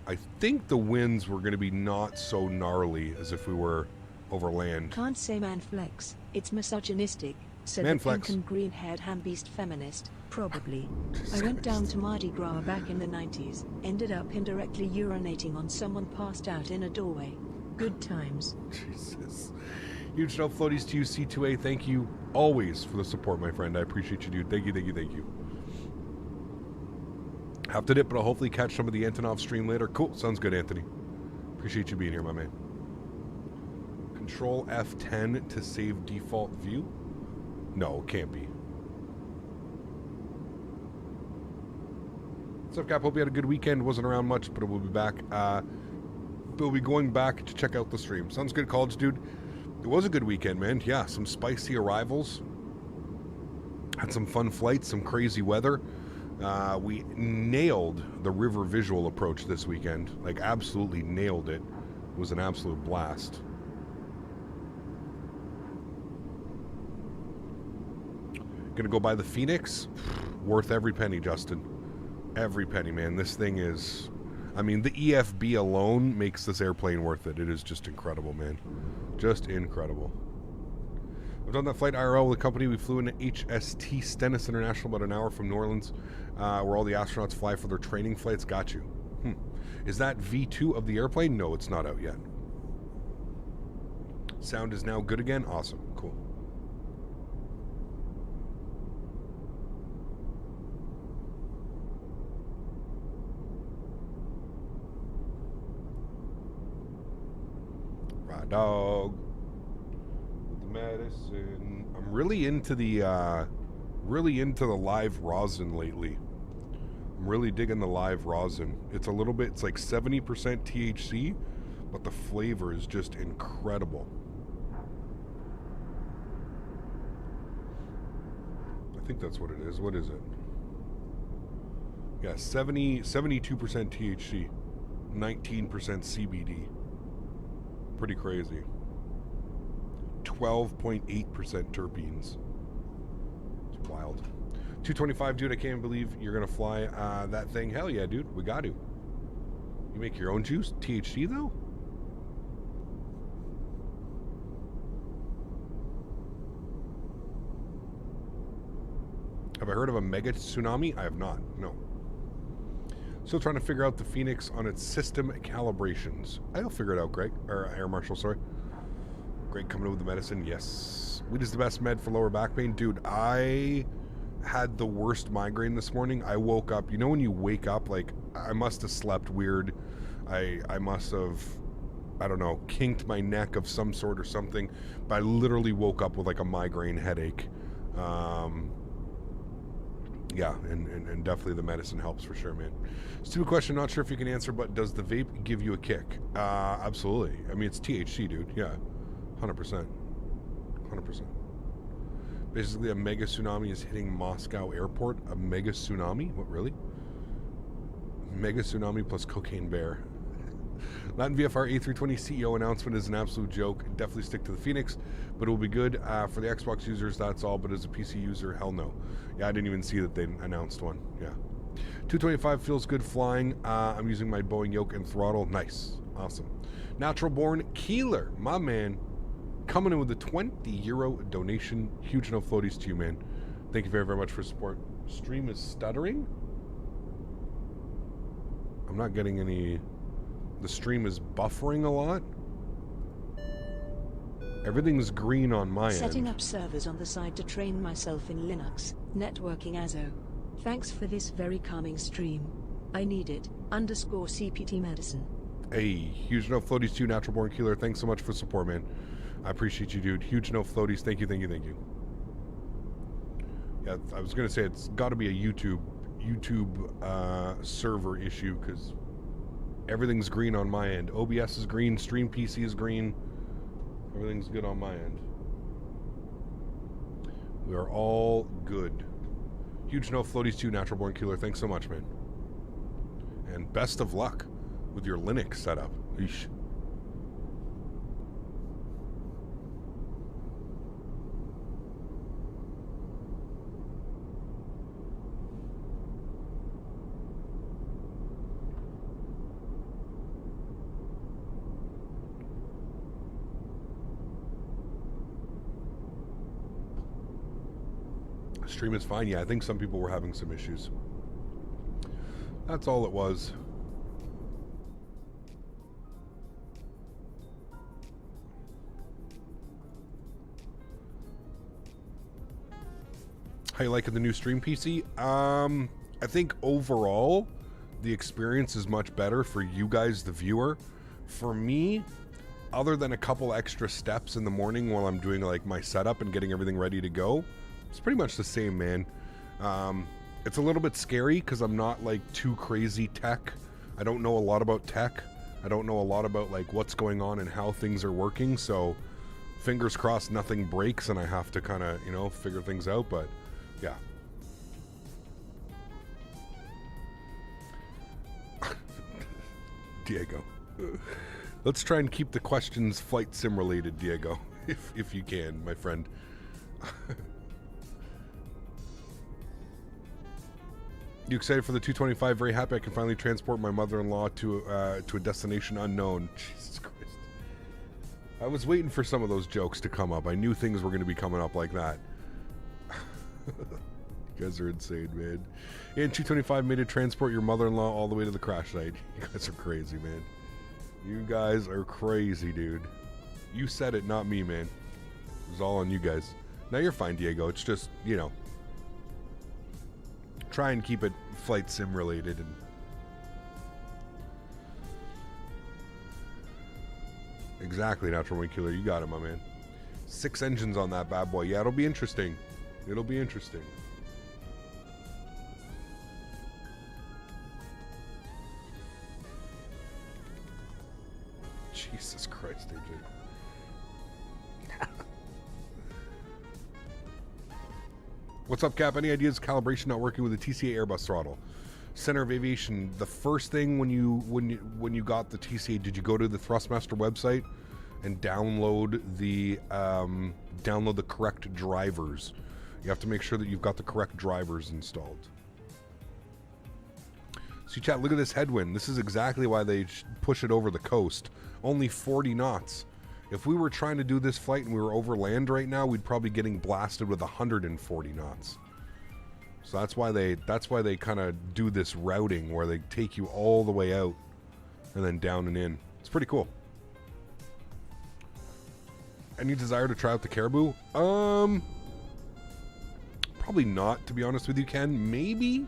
I think the winds were going to be not so gnarly as if we were over land. Can't say man flex. It's misogynistic. Said Man the flex. pink and green-haired ham-beast feminist. Probably. I went down to Mardi Gras back in the 90s. Ended up indirectly urinating on someone passed out in a doorway. Good times. Jesus. Huge no floaties to you, C2A. Thank you always for the support, my friend. I appreciate you, dude. Thank you, thank you, thank you. Have to dip, but I'll hopefully catch some of the Antonov stream later. Cool. Sounds good, Anthony. Appreciate you being here, my man. Control F10 to save default view? No, it can't be. What's up, Cap? Hope you had a good weekend. Wasn't around much, but we'll be back. We'll be going back to check out the stream. Sounds good, college dude. It was a good weekend, man. Yeah, some spicy arrivals. Had some fun flights, some crazy weather. We nailed the river visual approach this weekend. Like, absolutely nailed it. It was an absolute blast. Gonna go buy the Fenix. Worth every penny, Justin. Every penny, man. This thing is... I mean, the EFB alone makes this airplane worth it. It is just incredible, man. Just incredible. I've done that flight IRL with the company. We flew into HST Stennis International about an hour from New Orleans, where all the astronauts fly for their training flights. Got you. Is that V2 of the airplane? No, it's not out yet. Sound is now good again? Awesome. Cool. Dog with the medicine. I'm really into the live rosin lately. I'm really digging the live rosin. It's a little bit, it's like 70% THC, but the flavor is just incredible. I think that's what it is. What is it? Yeah, 72% THC, 19% CBD. Pretty crazy. 12.8% terpenes. It's wild. 225, dude. I can't believe you're gonna fly that thing. Hell yeah, dude. We got to. You make your own juice? THC though? Have I heard of a mega tsunami? I have not. No. Still trying to figure out the Fenix on its system calibrations. I'll figure it out, Greg. Or Air Marshal, sorry. Greg coming in with the medicine. Yes. Weed is the best med for lower back pain. Dude, I had the worst migraine this morning. I woke up. You know when you wake up, like, I must have slept weird. I must have, I don't know, kinked my neck of some sort or something. But I literally woke up with, like, a migraine headache. Yeah, and definitely the medicine helps for sure, man. Stupid question, not sure if you can answer, but does the vape give you a kick? Absolutely. I mean, it's THC, dude. Yeah, 100%. 100%. Basically, a mega tsunami is hitting Moscow airport. A mega tsunami? What, really? Mega tsunami plus cocaine bear. Latin VFR A320 CEO announcement is an absolute joke. Definitely stick to the Fenix, but it will be good. For the Xbox users, that's all, but as a PC user, hell no. Yeah, I didn't even see that they announced one. Yeah. 225 feels good flying. I'm using my Boeing yoke and throttle. Nice. Awesome. Natural Born Keeler, my man, coming in with a €20 donation. Huge no floaties to you, man. Thank you very, very much for support. Stream is stuttering? I'm not getting any... The stream is buffering a lot. Everything's green on my Setting end. up servers on the side to train myself in Linux, networking ASO. Thanks for this very calming stream. I need it. _CPT medicine. Hey, huge no floaties to Natural Born Killer. Thanks so much for support, man. I appreciate you, dude. Huge no floaties. Thank you, thank you, thank you. Yeah, I was gonna say it's got to be a YouTube server issue because everything's green on my end. OBS is green. Stream PC is green. Everything's good on my end. We are all good. Huge no floaties to Natural Born Killer. Thanks so much, man. And best of luck with your Linux setup. Eesh. Stream is fine. Yeah, I think some people were having some issues. That's all it was. How you liking the new stream PC? I think overall the experience is much better for you guys, the viewer. For me, other than a couple extra steps in the morning while I'm doing like my setup and getting everything ready to go, it's pretty much the same, man. It's a little bit scary because I'm not like too crazy tech. I don't know a lot about tech. I don't know a lot about like what's going on and how things are working. So fingers crossed nothing breaks and I have to kind of, you know, figure things out. But yeah. Diego. Let's try and keep the questions flight sim related, Diego, if you can, my friend. You excited for the 225? Very happy I can finally transport my mother-in-law to a destination unknown. Jesus Christ. I was waiting for some of those jokes to come up. I knew things were going to be coming up like that. You guys are insane, man. And 225 made to transport your mother-in-law all the way to the crash site. You guys are crazy, man. You guys are crazy, dude. You said it, not me, man. It was all on you guys. Now you're fine, Diego. It's just, you know, try and keep it flight sim related. And exactly, Natural Wind Killer. You got it, my man. 6 engines on that bad boy. Yeah, it'll be interesting. It'll be interesting. Jesus Christ, AJ. What's up, Cap? Any ideas of calibration not working with the TCA Airbus throttle? Center of Aviation. The first thing when you got the TCA, did you go to the Thrustmaster website and download the correct drivers? You have to make sure that you've got the correct drivers installed. See, chat, look at this headwind. This is exactly why they push it over the coast. Only 40 knots. If we were trying to do this flight and we were over land right now, we'd probably getting blasted with 140 knots. So that's why they kind of do this routing where they take you all the way out and then down and in. It's pretty cool. Any desire to try out the Caribou? Probably not, to be honest with you, Ken. Maybe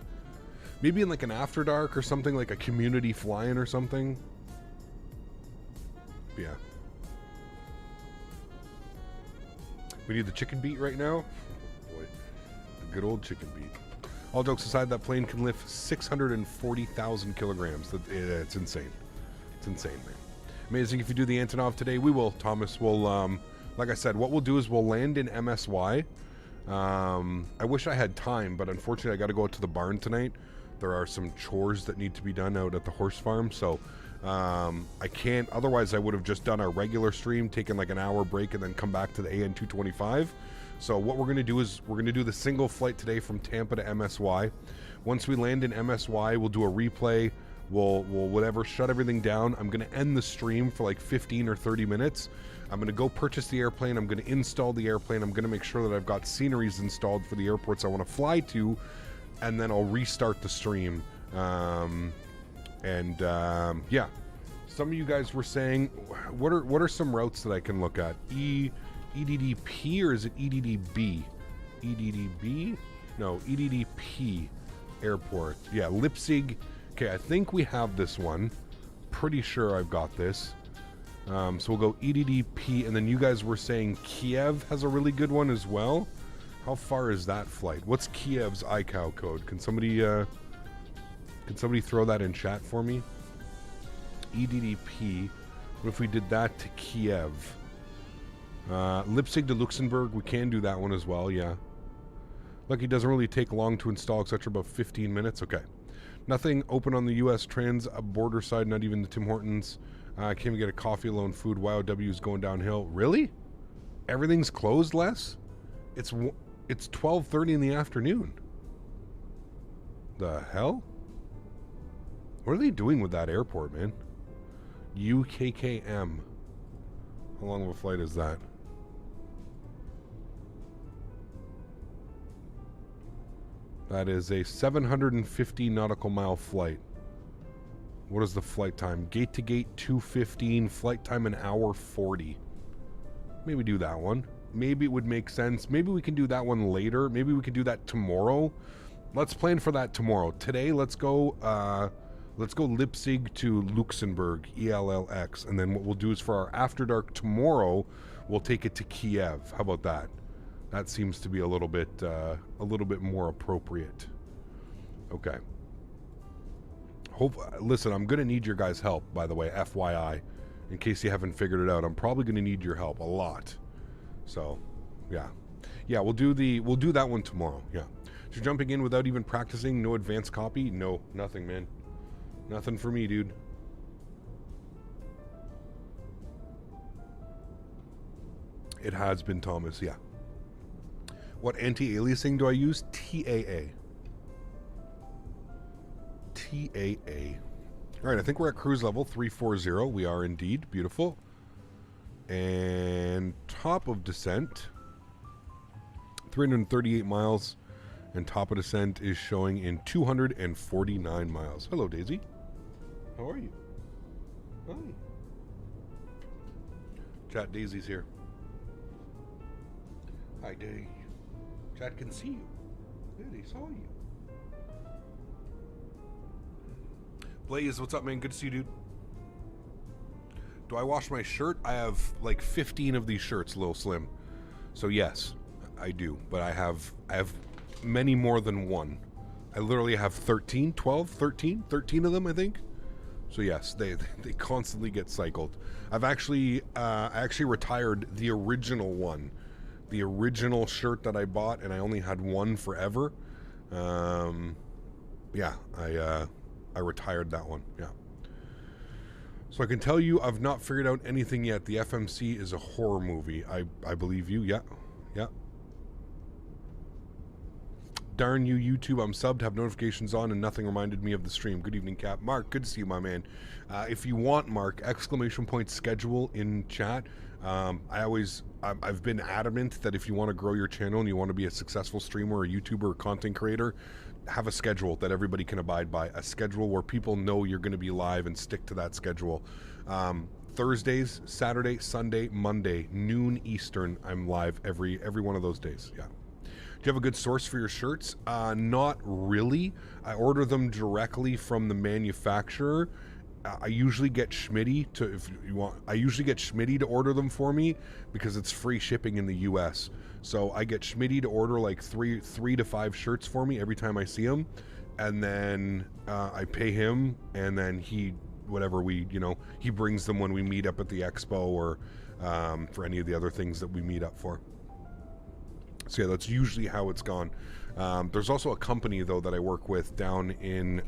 in like an after dark or something, like a community flying or something. Yeah. We need the chicken beat right now. Oh boy, the good old chicken beat. All jokes aside, that plane can lift 640,000 kilograms. It's insane. It's insane, man. Amazing. If you do the Antonov today, we will. Thomas will. Like I said, what we'll do is we'll land in MSY. I wish I had time, but unfortunately, I got to go out to the barn tonight. There are some chores that need to be done out at the horse farm, so I can't. Otherwise, I would have just done our regular stream, taken like an hour break, and then come back to the AN 225. So what we're going to do is we're going to do the single flight today from Tampa to MSY. Once we land in MSY, we'll do a replay. We'll whatever, shut everything down. I'm going to end the stream for like 15 or 30 minutes. I'm going to go purchase the airplane. I'm going to install the airplane. I'm going to make sure that I've got sceneries installed for the airports I want to fly to, and then I'll restart the stream. Yeah. Some of you guys were saying, what are some routes that I can look at? EDDP or is it EDDB? EDDB? No, EDDP airport. Yeah, Leipzig. Okay, I think we have this one. Pretty sure I've got this. So we'll go EDDP, and then you guys were saying Kiev has a really good one as well. How far is that flight? What's Kiev's ICAO code? Can somebody throw that in chat for me? EDDP. What if we did that to Kiev? Leipzig to Luxembourg, we can do that one as well, yeah. Lucky doesn't really take long to install, etc. About 15 minutes. Okay. Nothing open on the U.S. trans border side, not even the Tim Hortons. Can't even get a coffee alone. Food. YOW is going downhill. Really? Everything's closed, Les? It's 12:30 in the afternoon. The hell? What are they doing with that airport, man? UKKM. How long of a flight is that? That is a 750 nautical mile flight. What is the flight time? Gate to gate 2:15. Flight time an hour 40. Maybe do that one. Maybe it would make sense. Maybe we can do that one later. Maybe we can do that tomorrow. Let's plan for that tomorrow. Today, let's go Leipzig to Luxembourg, ELLX, and then what we'll do is for our after dark tomorrow, we'll take it to Kiev. How about that? That seems to be a little bit more appropriate. Okay. Listen, I'm gonna need your guys' help, by the way, FYI, in case you haven't figured it out. I'm probably gonna need your help a lot. So, yeah, we'll do that one tomorrow. Yeah. So you're jumping in without even practicing, no advanced copy, no, nothing, man, nothing for me, dude. It has been Thomas, yeah. What anti-aliasing do I use? TAA. TAA. All right, I think we're at cruise level 340. We are indeed. Beautiful. And top of descent, 338 miles. And top of descent is showing in 249 miles. Hello, Daisy. How are you? Hi. Chat, Daisy's here. Hi, Daisy. Chat can see you. Yeah, they saw you. Blaze, what's up, man? Good to see you, dude. Do I wash my shirt? I have like 15 of these shirts, Lil Slim. So yes, I do. But I have many more than one. I literally have 13 of them, I think. So yes, they constantly get cycled. I actually retired the original one. The original shirt that I bought, and I only had one forever. Yeah, I retired that one. Yeah. So I can tell you, I've not figured out anything yet. The FMC is a horror movie. I believe you. Yeah, yeah. Darn you, YouTube. I'm subbed, have notifications on, and nothing reminded me of the stream. Good evening, Cap. Mark, good to see you, my man. If you want, Mark, ! schedule in chat. I've been adamant that if you want to grow your channel and you want to be a successful streamer or YouTuber or content creator, have a schedule that everybody can abide by. A schedule where people know you're going to be live and stick to that schedule. Thursdays, Saturday, Sunday, Monday, noon Eastern, I'm live every one of those days. Yeah. Do you have a good source for your shirts? Not really. I order them directly from the manufacturer. I usually get Smitty to order them for me because it's free shipping in the US. So I get Smitty to order like three to 5 shirts for me every time I see him, and then I pay him, and then he brings them when we meet up at the expo or for any of the other things that we meet up for. So yeah, that's usually how it's gone. There's also a company though that I work with down in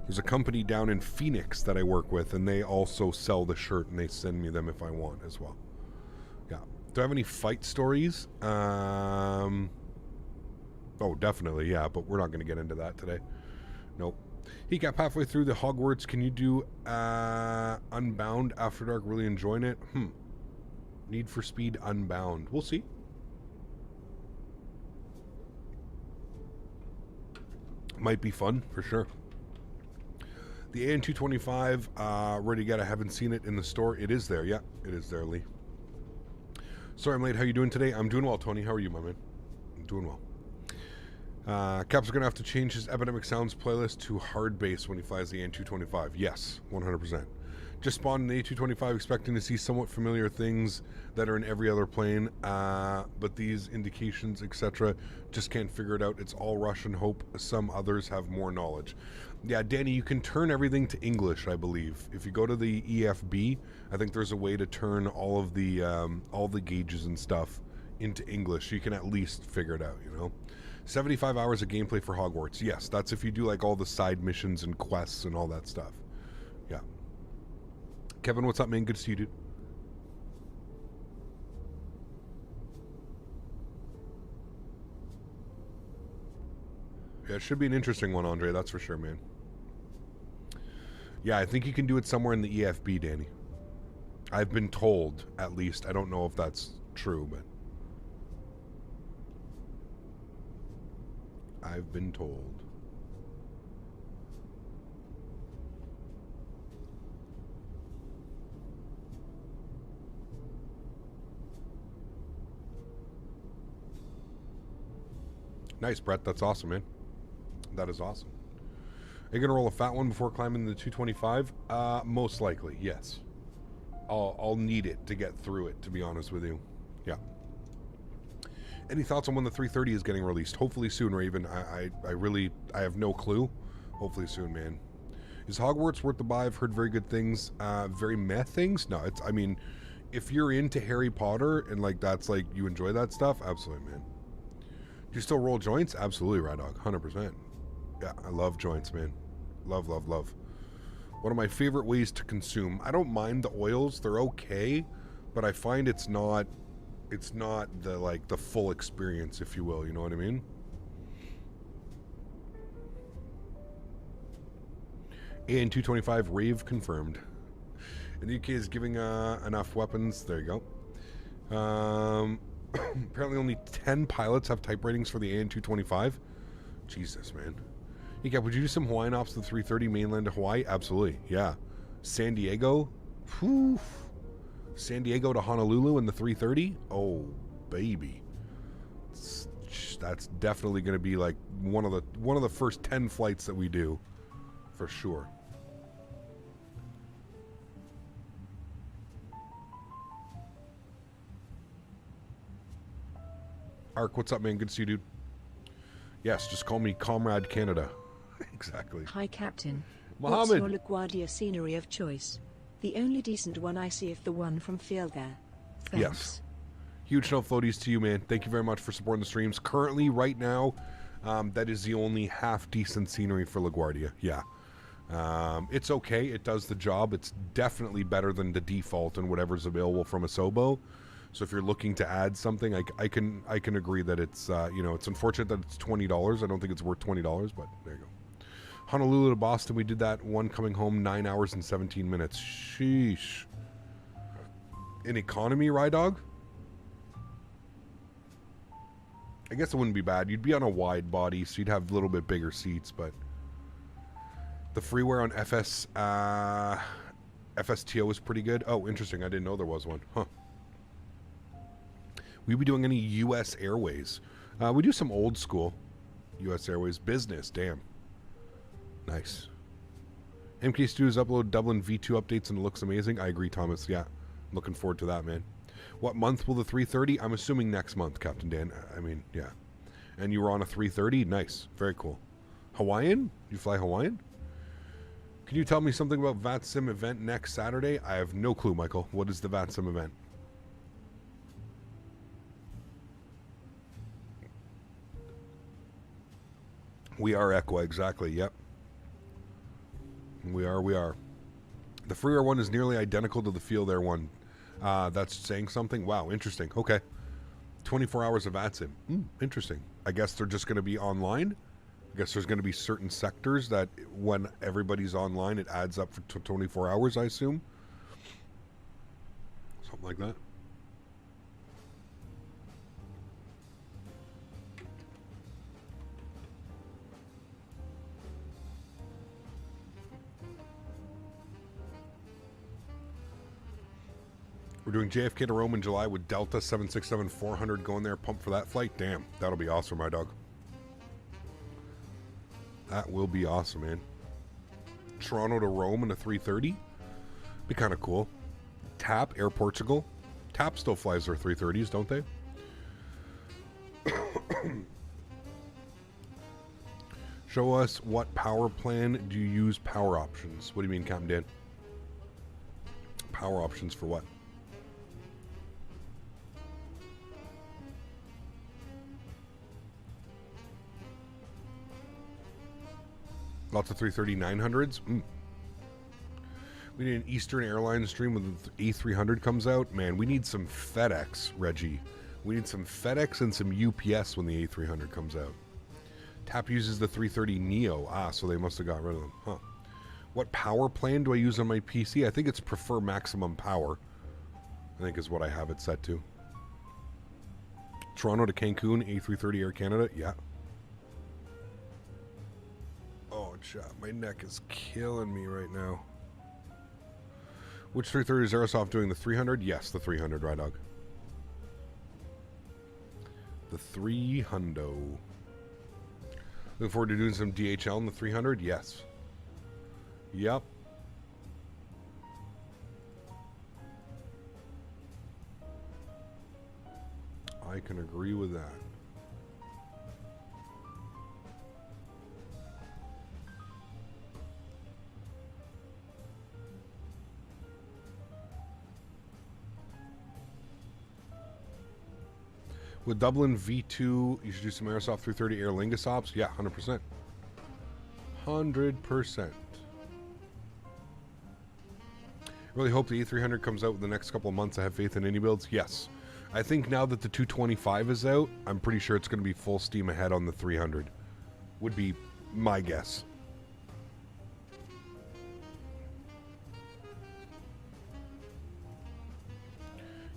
there's a company down in Fenix that I work with, and they also sell the shirt, and they send me them if I want as well. Yeah. Do I have any fight stories? Oh, definitely, yeah, but we're not going to get into that today. Nope. He got halfway through the Hogwarts. Can you do Unbound After Dark? Really enjoying it? Need for Speed Unbound. We'll see. Might be fun, for sure. The AN225, ready to get. I haven't seen it in the store. It is there, yeah. It is there, Lee. Sorry I'm late. How you doing today? I'm doing well, Tony. How are you, my man? I'm doing well. Cap's going to have to change his Epidemic Sounds playlist to hard bass when he flies the AN225. Yes, 100%. Just spawned in the A225 expecting to see somewhat familiar things that are in every other plane, but these indications, etc., just can't figure it out. It's all Russian hope. Some others have more knowledge. Yeah, Danny, you can turn everything to English, I believe. If you go to the EFB, I think there's a way to turn all the gauges and stuff into English. You can at least figure it out, you know? 75 hours of gameplay for Hogwarts. Yes, that's if you do like all the side missions and quests and all that stuff. Yeah. Kevin, what's up, man? Good to see you, dude. Yeah, it should be an interesting one, Andre. That's for sure, man. Yeah, I think you can do it somewhere in the EFB, Danny. I've been told, at least. I don't know if that's true, but I've been told. Nice, Brett. That's awesome, man. That is awesome. Are you going to roll a fat one before climbing the 225? Most likely, yes. I'll need it to get through it, to be honest with you. Yeah. Any thoughts on when the 330 is getting released? Hopefully soon, Raven. I have no clue. Hopefully soon, man. Is Hogwarts worth the buy? I've heard very good things. Very meh things? No, I mean, if you're into Harry Potter and like that's like you enjoy that stuff, absolutely, man. Do you still roll joints? Absolutely, Ride Dog. 100%. Yeah, I love joints, man. Love, love, love. One of my favorite ways to consume. I don't mind the oils. They're okay, but I find it's not the like the full experience, if you will. You know what I mean? AN225 rave confirmed. And the UK is giving enough weapons. There you go. Apparently only 10 pilots have type ratings for the AN225. Jesus, man. Hey, Cap, would you do some Hawaiian ops to the 330 mainland to Hawaii? Absolutely, yeah. San Diego? Whew. San Diego to Honolulu in the 330? Oh, baby. That's definitely going to be like one of the first 10 flights that we do, for sure. Ark, what's up, man? Good to see you, dude. Yes, just call me Comrade Canada. Exactly. Hi, Captain. Mohammed. What's your LaGuardia scenery of choice? The only decent one I see is the one from Field there. Thanks. Yes. Huge no floaties to you, man. Thank you very much for supporting the streams. Currently, right now, that is the only half-decent scenery for LaGuardia. Yeah. It's okay. It does the job. It's definitely better than the default and whatever's available from Asobo. So if you're looking to add something, I can agree that it's it's unfortunate that it's $20. I don't think it's worth $20, but there you go. Honolulu to Boston, we did that one coming home 9 hours and 17 minutes. Sheesh. In economy, Ride Dog? I guess it wouldn't be bad. You'd be on a wide body, so you'd have a little bit bigger seats, but the freeware on FSTO is pretty good. Oh, interesting. I didn't know there was one. Huh. We be doing any U.S. Airways? We do some old school U.S. Airways business. Damn. Nice. MK Studios upload Dublin V2 updates and it looks amazing. I agree, Thomas. Yeah. I'm looking forward to that, man. What month will the 330? I'm assuming next month, Captain Dan. I mean, yeah. And you were on a 330? Nice. Very cool. Hawaiian? You fly Hawaiian? Can you tell me something about VATSIM event next Saturday? I have no clue, Michael. What is the VATSIM event? We are Equa, exactly, yep. We are. The Freer one is nearly identical to the Field Air one. That's saying something? Wow, interesting. Okay. 24 hours of VATSIM. Interesting. I guess they're just going to be online. I guess there's going to be certain sectors that when everybody's online, it adds up for 24 hours, I assume. Something like that. We're doing JFK to Rome in July with Delta 767-400 going there. Pump for that flight. Damn, that'll be awesome, my dog. That will be awesome, man. Toronto to Rome in a 330. Be kind of cool. TAP, Air Portugal. TAP still flies their 330s, don't they? Show us what power plan do you use power options. What do you mean, Captain Dan? Power options for what? Lots of 330-900s. We need an Eastern Airlines stream when the A300 comes out. Man, we need some FedEx, Reggie. We need some FedEx and some UPS when the A300 comes out. TAP uses the 330 Neo. Ah, so they must have got rid of them. Huh. What power plan do I use on my PC? I think it's prefer maximum power. I think is what I have it set to. Toronto to Cancun, A330 Air Canada. Yeah. Oh, chat. My neck is killing me right now. Which 330 is Aerosoft doing? The 300? Yes, the 300, right, dog. The 300. Looking forward to doing some DHL in the 300? Yes. Yep. I can agree with that. With Dublin V2, you should do some Airsoft 330 Aer Lingus ops. Yeah, 100%. 100%. Really hope the A300 comes out in the next couple of months. I have faith in any builds. Yes. I think now that the 225 is out, I'm pretty sure it's going to be full steam ahead on the 300. Would be my guess.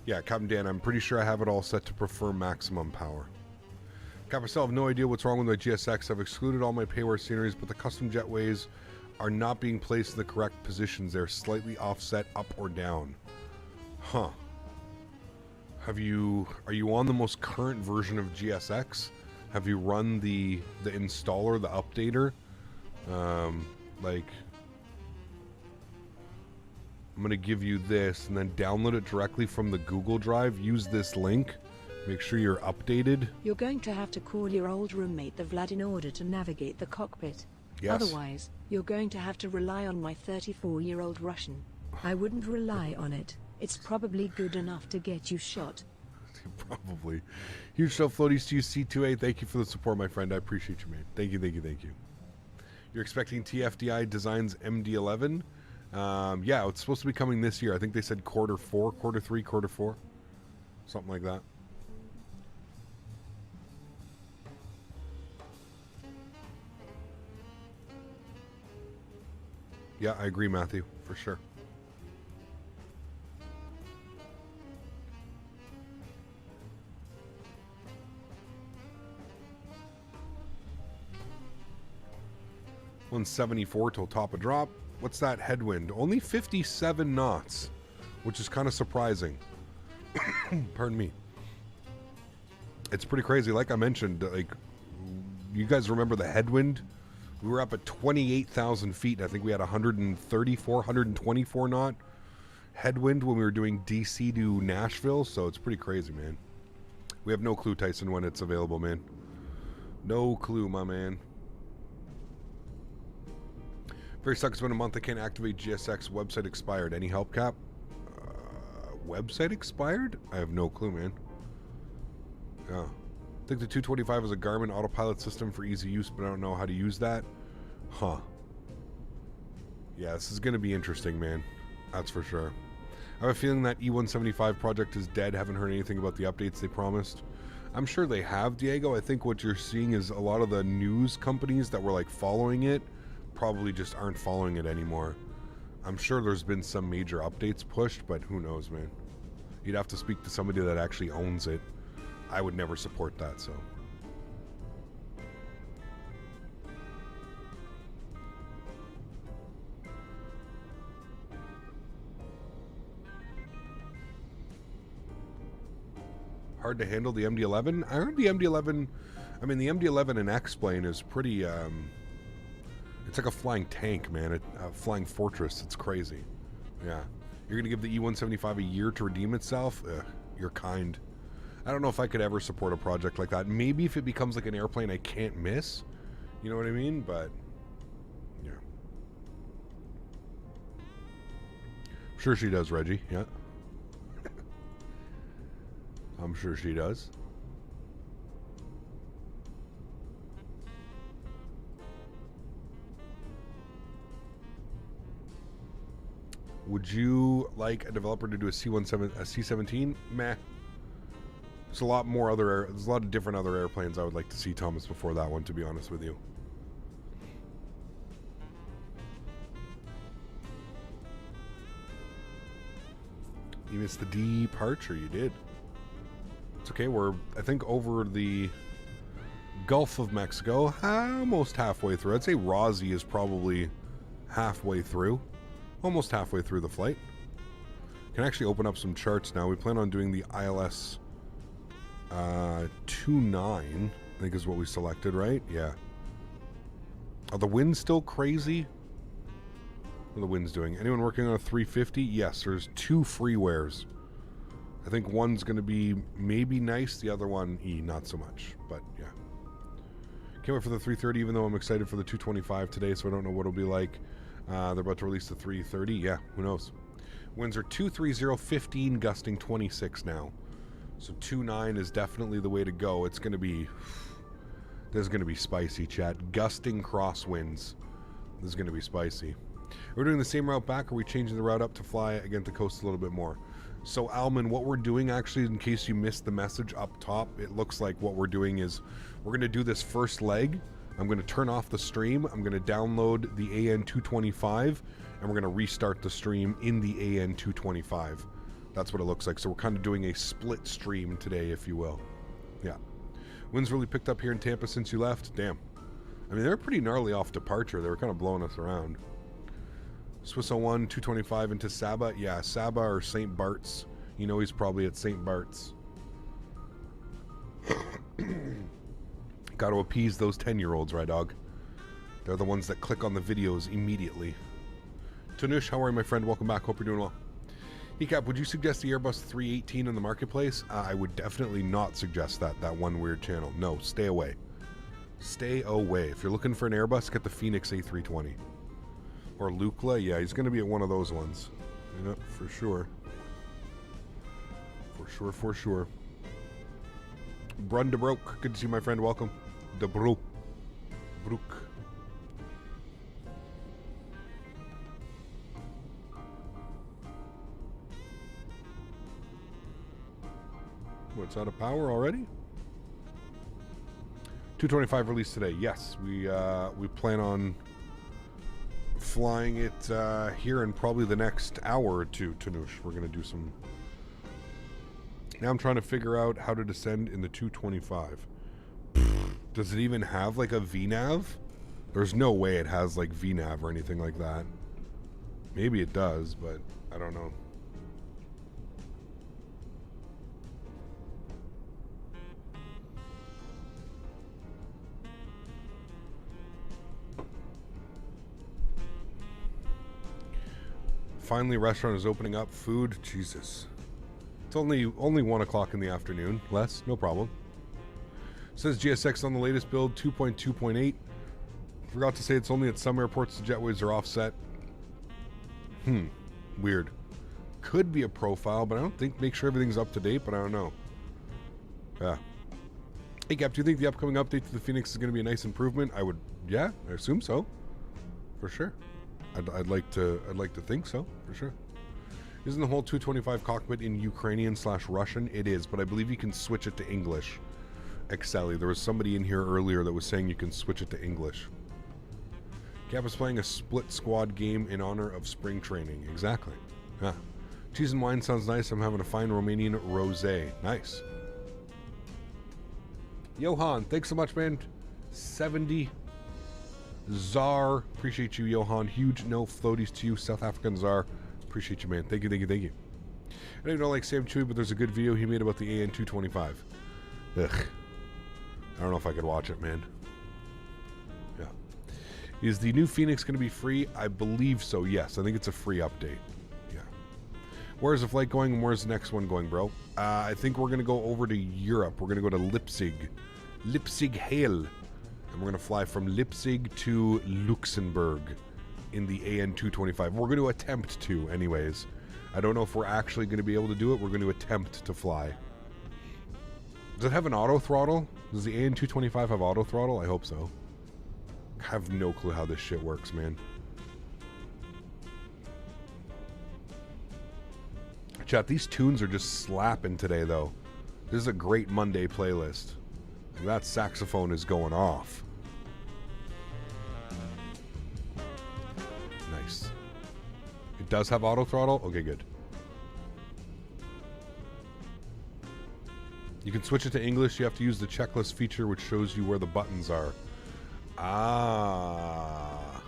Yeah, Captain Dan, I'm pretty sure I have it all set to prefer maximum power. Cap, I still have no idea what's wrong with my GSX. I've excluded all my payware sceneries, but the custom jetways are not being placed in the correct positions. They're slightly offset up or down. Huh. Are you on the most current version of GSX? Have you run the installer, the updater? Like, I'm going to give you this and then download it directly from the Google Drive. Use this link. Make sure you're updated. You're going to have to call your old roommate the Vlad in order to navigate the cockpit. Yes. Otherwise, you're going to have to rely on my 34-year-old Russian. I wouldn't rely on it. It's probably good enough to get you shot. Probably. Huge show, floaties to you, C2A. Thank you for the support, my friend. I appreciate you, man. Thank you, thank you, thank you. You're expecting TFDI Designs MD-11? Yeah, it's supposed to be coming this year. I think they said quarter 4, quarter 3, quarter 4. Something like that. Yeah, I agree, Matthew, for sure. $174 till top of drop. What's that headwind? Only 57 knots, which is kind of surprising. Pardon me. It's pretty crazy. Like I mentioned, like, you guys remember the headwind? We were up at 28,000 feet. I think we had 124 knot headwind when we were doing DC to Nashville. So it's pretty crazy, man. We have no clue, Tyson, when it's available, man. No clue, my man. Very sucks. It's been a month. I can't activate GSX. Website expired. Any help, Cap? Website expired? I have no clue, man. Yeah. I think the 225 is a Garmin autopilot system for easy use, but I don't know how to use that. Huh. Yeah, this is going to be interesting, man. That's for sure. I have a feeling that E175 project is dead. Haven't heard anything about the updates they promised. I'm sure they have, Diego. I think what you're seeing is a lot of the news companies that were like following it probably just aren't following it anymore. I'm sure there's been some major updates pushed, but who knows, man. You'd have to speak to somebody that actually owns it. I would never support that, so. hard to handle the MD-11. I heard the MD-11, I mean, the MD-11 in X-Plane is pretty, it's like a flying tank, man. A flying fortress. It's crazy. Yeah. You're going to give the E-175 a year to redeem itself? You're kind. I don't know if I could ever support a project like that. Maybe if it becomes like an airplane I can't miss. You know what I mean? But, yeah. Sure she does, Reggie. Yeah. I'm sure she does. Would you like a developer to do a C-17? Meh. There's a lot more there's a lot of different other airplanes I would like to see, Thomas, before that one, to be honest with you. You missed the departure, you did. It's okay, we're, I think, over the Gulf of Mexico, almost halfway through. I'd say Rossi is probably halfway through. Almost halfway through the flight. Can actually open up some charts now. We plan on doing the ILS 29, I think is what we selected, right? Yeah. Are the winds still crazy? What are the winds doing? Anyone working on a 350? Yes, there's 2 freewares. I think one's going to be maybe nice, the other one, not so much. But, yeah. Can't wait for the 330, even though I'm excited for the 225 today, so I don't know what it'll be like. They're about to release the 330. Yeah, who knows? Winds are 230, 15, gusting 26 now. So 29 is definitely the way to go. It's going to be... This is going to be spicy, chat. Gusting crosswinds. This is going to be spicy. We're doing the same route back, or are we changing the route up to fly against the coast a little bit more? So, Alman, what we're doing, actually, in case you missed the message up top, it looks like what we're doing is we're going to do this first leg. I'm going to turn off the stream. I'm going to download the AN225, and we're going to restart the stream in the AN225. That's what it looks like. So we're kind of doing a split stream today, if you will. Yeah. Winds really picked up here in Tampa since you left. Damn. I mean, they were pretty gnarly off departure. They were kind of blowing us around. Swiss 01, 225 into Saba. Yeah, Saba or St. Bart's. You know he's probably at St. Bart's. Got to appease those 10-year-olds, right, dog? They're the ones that click on the videos immediately. Tanush, how are you, my friend? Welcome back. Hope you're doing well. Ecap, would you suggest the Airbus 318 in the marketplace? I would definitely not suggest that one weird channel. No, stay away. Stay away. If you're looking for an Airbus, get the Fenix A320. Or Lukla, yeah, he's going to be at one of those ones. Yeah, for sure. For sure, for sure. Brun de Broke, good to see you, my friend. Welcome. De Broek. What's out of power already? 225 released today. Yes, we plan on flying it here in probably the next hour or two. Tanush, we're gonna do some. Now I'm trying to figure out how to descend in the 225. Does it even have like a VNAV? There's no way it has like VNAV or anything like that. Maybe it does, but I don't know. Finally, restaurant is opening up. Food, Jesus. It's only 1 o'clock in the afternoon. Less, no problem. Says GSX on the latest build, 2.2.8. Forgot to say it's only at some airports the jetways are offset. Weird. Could be a profile, but I don't think. Make sure everything's up to date, but I don't know. Yeah. Hey, Cap, do you think the upcoming update to the Fenix is going to be a nice improvement? Yeah, I assume so. For sure. I'd like to think so, for sure. Isn't the whole 225 cockpit in Ukrainian/Russian? It is, but I believe you can switch it to English. Excelli, there was somebody in here earlier that was saying you can switch it to English. Cap is playing a split squad game in honor of spring training. Exactly. Yeah. Cheese and wine sounds nice. I'm having a fine Romanian rosé. Nice. Johan, thanks so much, man. 70 Czar, appreciate you, Johan. Huge no floaties to you, South African Czar. Appreciate you, man. Thank you, thank you, thank you. I don't even like Sam Chewy, but there's a good video he made about the AN225. Ugh. I don't know if I could watch it, man. Yeah. Is the new Fenix going to be free? I believe so, yes. I think it's a free update. Yeah. Where's the flight going and where's the next one going, bro? I think we're going to go over to Europe. We're going to go to Leipzig. Leipzig Hail. And we're going to fly from Leipzig to Luxembourg in the AN225. We're going to attempt to, anyways. I don't know if we're actually going to be able to do it. We're going to attempt to fly. Does it have an auto throttle? Does the AN225 have auto throttle? I hope so. I have no clue how this shit works, man. Chat, these tunes are just slapping today, though. This is a great Monday playlist. And that saxophone is going off. Nice. It does have auto throttle? Okay, good. You can switch it to English. You have to use the checklist feature, which shows you where the buttons are. Ah.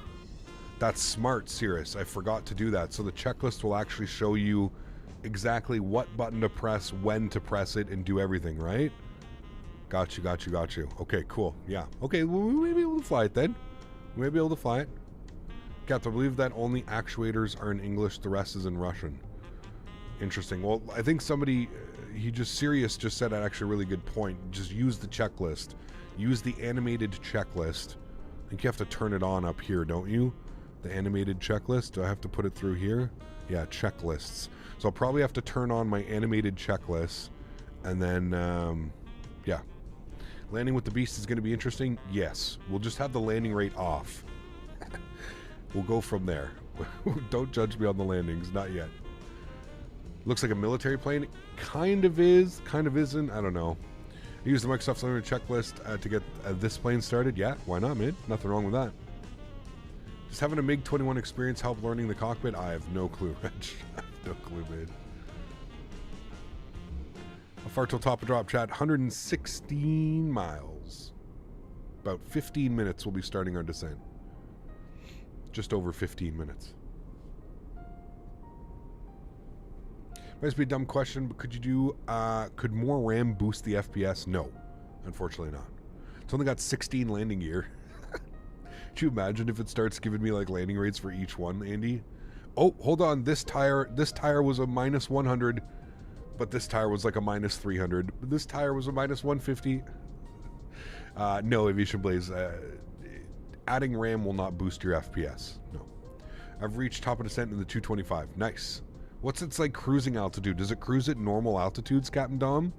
That's smart, Cirrus. I forgot to do that. So the checklist will actually show you exactly what button to press, when to press it, and do everything, right? Got you, got you, got you. Okay, cool. Yeah. Okay, well, we may be able to fly it then. We may be able to fly it. Got to believe that only actuators are in English, the rest is in Russian. Interesting. Well, I think somebody, Sirius just said actually a really good point. Just use the checklist. Use the animated checklist. I think you have to turn it on up here, don't you? The animated checklist. Do I have to put it through here? Yeah, checklists. So I'll probably have to turn on my animated checklist. And then, yeah. Landing with the Beast is going to be interesting? Yes. We'll just have the landing rate off. We'll go from there. Don't judge me on the landings. Not yet. Looks like a military plane. Kind of is. Kind of isn't. I don't know. I use the Microsoft Limited checklist to get this plane started. Yeah, why not, man? Nothing wrong with that. Just having a MiG-21 experience help learning the cockpit? I have no clue, Reg. I have no clue, man. How far till top of drop, chat? 116 miles. About 15 minutes we'll be starting our descent. Just over 15 minutes. Might be a dumb question, but could you do, could more RAM boost the FPS? No, unfortunately not. It's only got 16 landing gear. Could you imagine if it starts giving me like landing rates for each one, Andy? Oh, hold on, this tire was a minus 100, but this tire was like a minus 300. This tire was a minus 150. No, Aviation Blaze, adding RAM will not boost your FPS, no. I've reached top of descent in the 225, nice. What's its like cruising altitude? Does it cruise at normal altitudes, Captain Dom?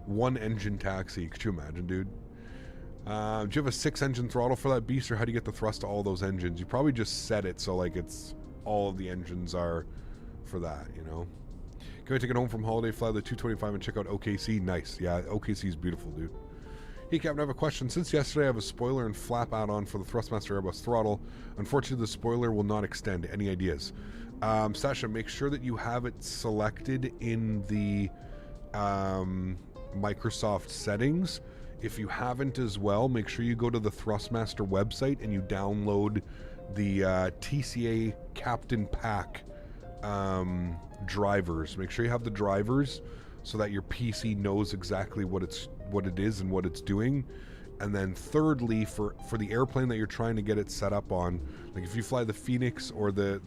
One engine taxi. Could you imagine, dude? Do you have a 6-engine throttle for that beast, or how do you get the thrust to all those engines? You probably just set it so like it's all of the engines are for that, you know? Can we take it home from holiday, fly the 225 and check out OKC? Nice. Yeah, OKC is beautiful, dude. Hey, Captain, I have a question. Since yesterday I have a spoiler and flap add-on for the Thrustmaster Airbus throttle. Unfortunately, the spoiler will not extend. Any ideas? Sasha, make sure that you have it selected in the Microsoft settings. If you haven't as well, make sure you go to the Thrustmaster website and you download the TCA Captain Pack drivers. Make sure you have the drivers so that your PC knows exactly what it is and what it's doing. And then thirdly, for the airplane that you're trying to get it set up on, like if you fly the Fenix or the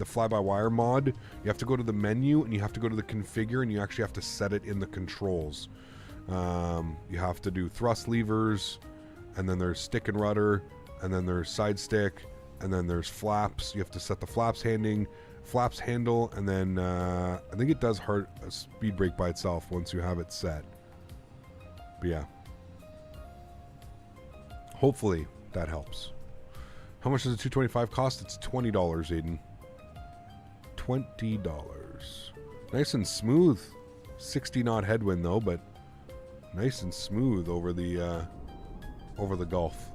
fly-by-wire mod, you have to go to the menu and you have to go to the configure and you actually have to set it in the controls. You have to do thrust levers, and then there's stick and rudder, and then there's side stick, and then there's flaps. You have to set the flaps handle, and then I think it does a speed brake by itself once you have it set. But yeah, hopefully that helps. How much does a 225 cost? It's $20, Aiden. $20. Nice and smooth. 60 knot headwind though, but nice and smooth over the Gulf.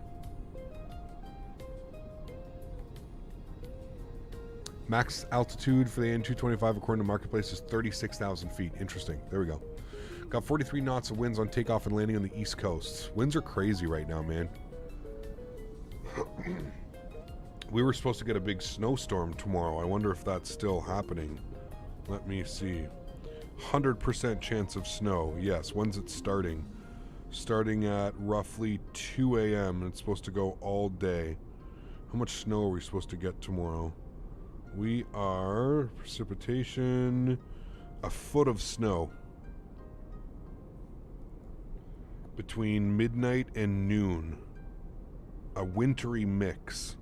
Max altitude for the AN225 according to Marketplace is 36,000 feet. Interesting. There we go. Got 43 knots of winds on takeoff and landing on the East Coast. Winds are crazy right now, man. We were supposed to get a big snowstorm tomorrow. I wonder if that's still happening. Let me see. 100% chance of snow. Yes, when's it starting? Starting at roughly 2 a.m. and it's supposed to go all day. How much snow are we supposed to get tomorrow? We are... precipitation... a foot of snow. Between midnight and noon. A wintry mix.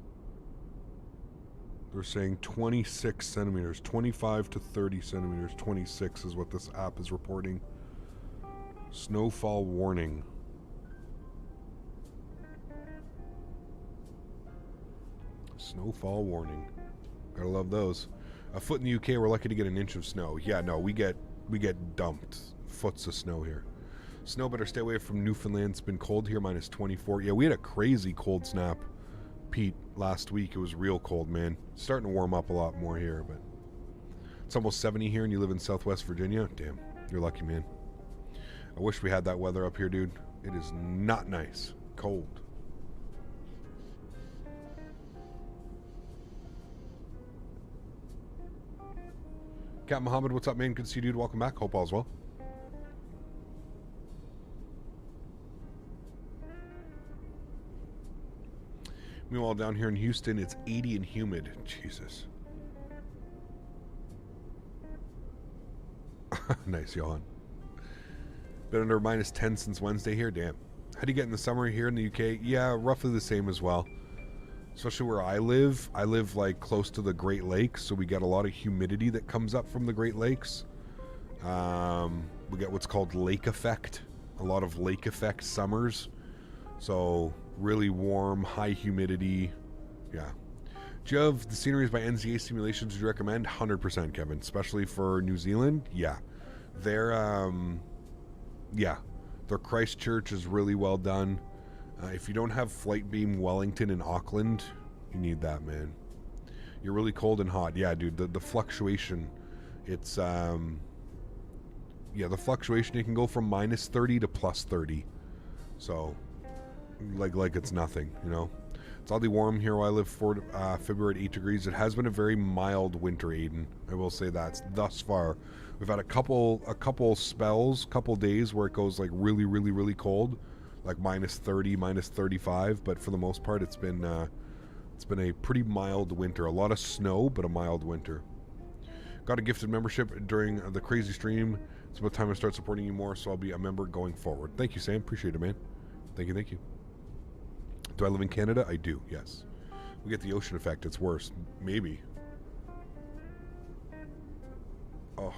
They're saying 26 centimeters. 25 to 30 centimeters. 26 is what this app is reporting. Snowfall warning. Snowfall warning. Gotta love those. A foot in the UK, we're lucky to get an inch of snow. Yeah, no, we get dumped foots of snow here. Snow, better stay away from Newfoundland. It's been cold here, minus 24. Yeah, we had a crazy cold snap, Pete, last week. It was real cold, man. It's starting to warm up a lot more here, but it's almost 70 here and you live in Southwest Virginia? Damn, you're lucky, man. I wish we had that weather up here, dude. It is not nice. Cold. Captain Muhammad, what's up, man? Good to see you, dude. Welcome back. Hope all's well. Meanwhile, down here in Houston, it's 80 and humid. Jesus. Nice, Johan. Been under minus 10 since Wednesday here. Damn. How do you get in the summer here in the UK? Yeah, roughly the same as well. Especially where I live. I live like close to the Great Lakes, so we get a lot of humidity that comes up from the Great Lakes. We get what's called lake effect. A lot of lake effect summers. So really warm, high humidity. Yeah. Do you have the sceneries by NZA Simulations you recommend? 100%, Kevin. Especially for New Zealand? Yeah. Their Christchurch is really well done. If you don't have Flight Beam Wellington and Auckland, you need that, man. You're really cold and hot. Yeah, dude, the fluctuation, it's, the fluctuation, it can go from minus 30 to plus 30. So, like it's nothing, you know? It's oddly warm here where I live for February at 8 degrees. It has been a very mild winter, Aiden. I will say that thus far. We've had a couple spells, couple days where it goes like really, really, really cold. Like minus 30, minus 35, but for the most part it's been a pretty mild winter. A lot of snow, but a mild winter. Got a gifted membership during the crazy stream. It's about time I start supporting you more, so I'll be a member going forward. Thank you, Sam. Appreciate it, man. Thank you. Do I live in Canada? I do, yes. We get the ocean effect. It's worse. Maybe. Oh.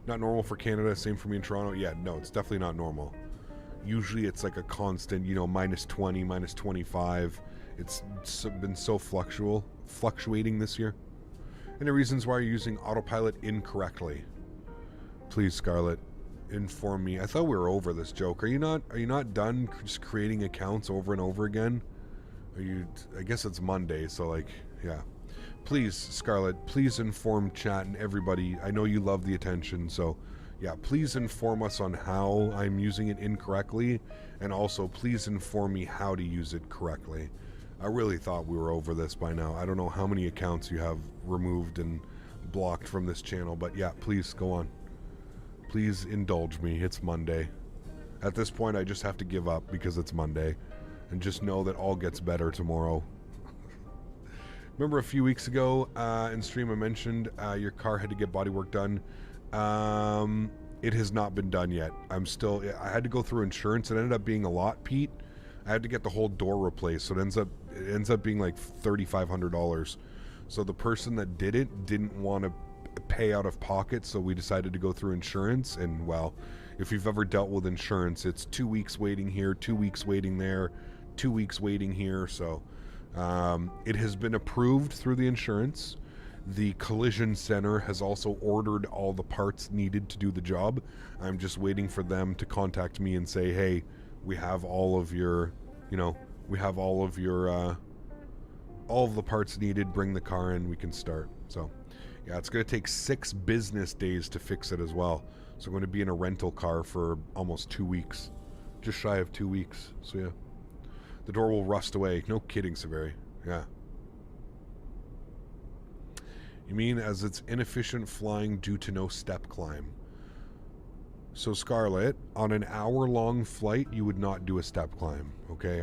Not normal for Canada. Same for me in Toronto. Yeah, no, it's definitely not normal. Usually it's like a constant, minus 20, minus 25. It's been so fluctuating this year. Any reasons why you're using autopilot incorrectly? Please, Scarlett, inform me. I thought we were over this joke. Are you not done just creating accounts over and over again? I guess it's Monday, so yeah. Please, Scarlett, please inform chat and everybody. I know you love the attention, so yeah, please inform us on how I'm using it incorrectly, and also please inform me how to use it correctly. I really thought we were over this by now. I don't know how many accounts you have removed and blocked from this channel, but yeah, please go on. Please indulge me. It's Monday. At this point, I just have to give up because it's Monday, and just know that all gets better tomorrow. Remember a few weeks ago in stream I mentioned your car had to get bodywork done. It has not been done yet. I had to go through insurance. It ended up being a lot, Pete. I had to get the whole door replaced, so it ends up being like $3,500. So the person that did it didn't want to pay out of pocket, so we decided to go through insurance. And well, if you've ever dealt with insurance, it's 2 weeks waiting here, 2 weeks waiting there, 2 weeks waiting here. So it has been approved through the insurance. The collision center has also ordered all the parts needed to do the job. I'm just waiting for them to contact me and say, hey, we have all of your, all of the parts needed, bring the car in, we can start. So yeah, it's going to take 6 business days to fix it as well. So I'm going to be in a rental car for almost 2 weeks, just shy of 2 weeks. So yeah, the door will rust away. No kidding, Severi. Yeah, You mean as it's inefficient flying due to no step climb. So Scarlett, on an hour-long flight, you would not do a step climb. Okay,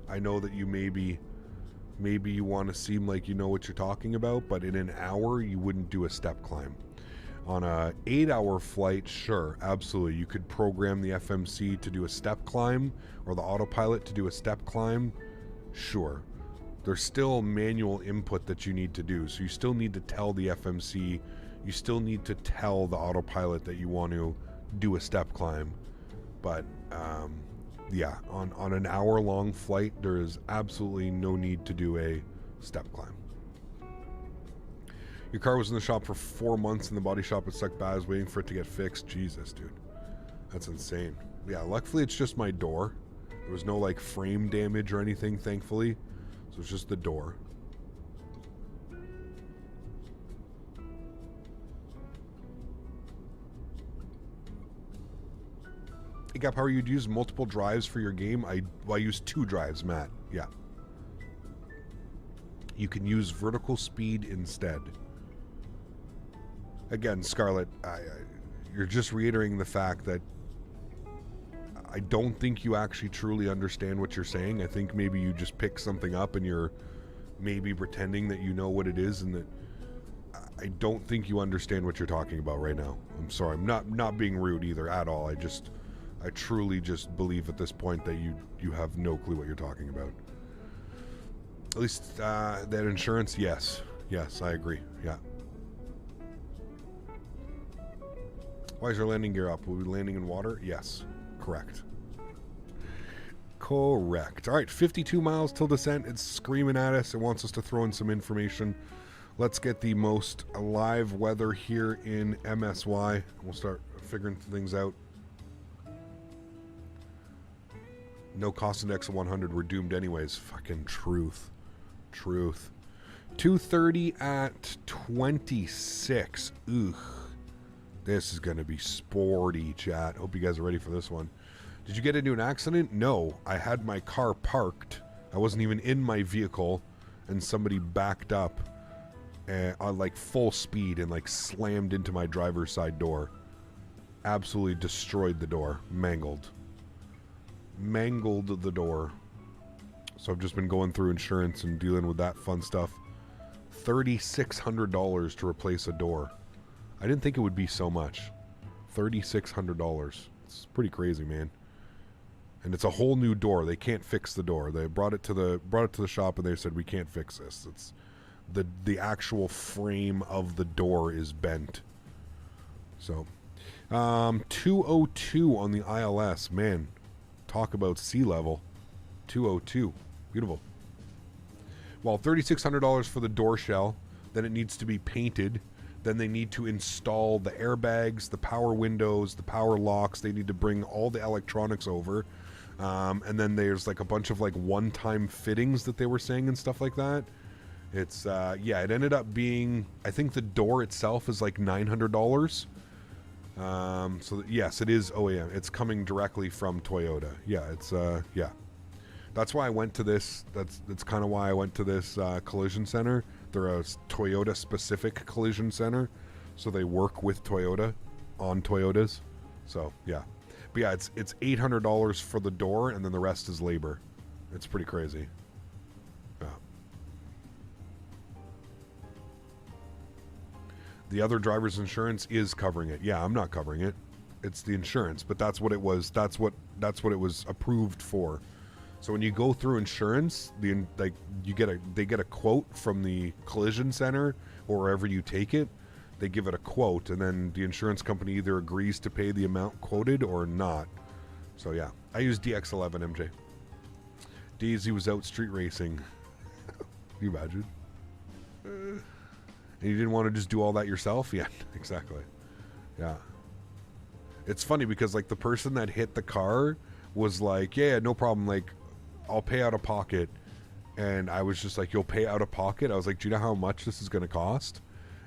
I know that you maybe you want to seem like you know what you're talking about, but in an hour, you wouldn't do a step climb. On a 8-hour flight, sure, absolutely. You could program the FMC to do a step climb or the autopilot to do a step climb, sure. There's still manual input that you need to do. So you still need to tell the FMC, you still need to tell the autopilot that you want to do a step climb. But yeah, on an hour-long flight, there is absolutely no need to do a step climb. Your car was in the shop for 4 months and the body shop at Suck Baz waiting for it to get fixed. Jesus, dude. That's insane. Yeah, luckily it's just my door. There was no like frame damage or anything, thankfully. So it's just the door. Hey Gap, how are you? Do you use multiple drives for your game? I use 2 drives, Matt. Yeah. You can use vertical speed instead. Again, Scarlett, you're just reiterating the fact that I don't think you actually truly understand what you're saying. I think maybe you just pick something up and you're maybe pretending that you know what it is, and that I don't think you understand what you're talking about right now. I'm sorry. I'm not being rude either at all. I truly just believe at this point that you have no clue what you're talking about. At least that insurance, yes. Yes, I agree. Yeah. Why is your landing gear up? Will we be landing in water? Yes. Correct. Correct. All right, 52 miles till descent. It's screaming at us. It wants us to throw in some information. Let's get the most live weather here in MSY. We'll start figuring things out. No cost index of 100. We're doomed anyways. Fucking truth. Truth. 230 at 26. Ugh. This is going to be sporty, chat. Hope you guys are ready for this one. Did you get into an accident? No. I had my car parked. I wasn't even in my vehicle, and somebody backed up on like full speed and like slammed into my driver's side door. Absolutely destroyed the door. Mangled the door. So I've just been going through insurance and dealing with that fun stuff. $3,600 to replace a door. I didn't think it would be so much. $3,600. It's pretty crazy, man. And it's a whole new door. They can't fix the door. They brought it to the shop and they said we can't fix this. It's the actual frame of the door is bent. So 202 on the ILS, man. Talk about sea level. 202. Beautiful. Well, $3,600 for the door shell. Then it needs to be painted. Then they need to install the airbags, the power windows, the power locks. They need to bring all the electronics over. And then there's like a bunch of like one-time fittings that they were saying and stuff like that. It's, yeah, it ended up being, I think the door itself is like $900. So yes, it is OEM. It's coming directly from Toyota. Yeah, it's, yeah. That's why I went to this. That's kind of why I went to this collision center. They're a Toyota-specific collision center, so they work with Toyota on Toyotas. So yeah, but yeah, it's $800 for the door, and then the rest is labor. It's pretty crazy. Yeah. The other driver's insurance is covering it. Yeah, I'm not covering it. It's the insurance, but that's what it was. That's what it was approved for. So when you go through insurance, they get a quote from the collision center or wherever you take it. They give it a quote, and then the insurance company either agrees to pay the amount quoted or not. So yeah, I use DX11 MJ. Daisy was out street racing. Can you imagine? And you didn't want to just do all that yourself? Yeah, exactly. Yeah. It's funny because like the person that hit the car was like, yeah, no problem. Like, I'll pay out of pocket. And I was just like, you'll pay out of pocket? I was like, do you know how much this is going to cost?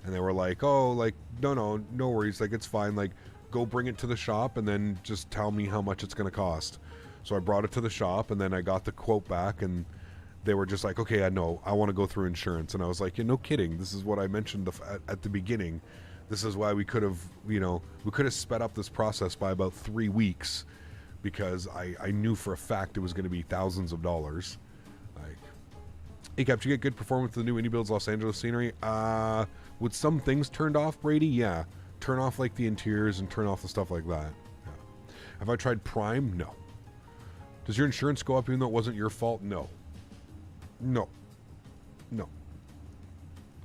And they were like, oh, like, no worries. Like, it's fine. Like, go bring it to the shop and then just tell me how much it's going to cost. So I brought it to the shop and then I got the quote back and they were just like, okay, I know, I want to go through insurance. And I was like, yeah, no kidding. This is what I mentioned at the beginning. This is why we could have, we could have sped up this process by about 3 weeks, because I knew for a fact it was going to be thousands of dollars. Like, hey, Cap, did you get good performance with the new indie builds Los Angeles scenery? With some things turned off, Brady, yeah. Turn off like the interiors and turn off the stuff like that. Yeah. Have I tried Prime? No. Does your insurance go up even though it wasn't your fault? No. No. No.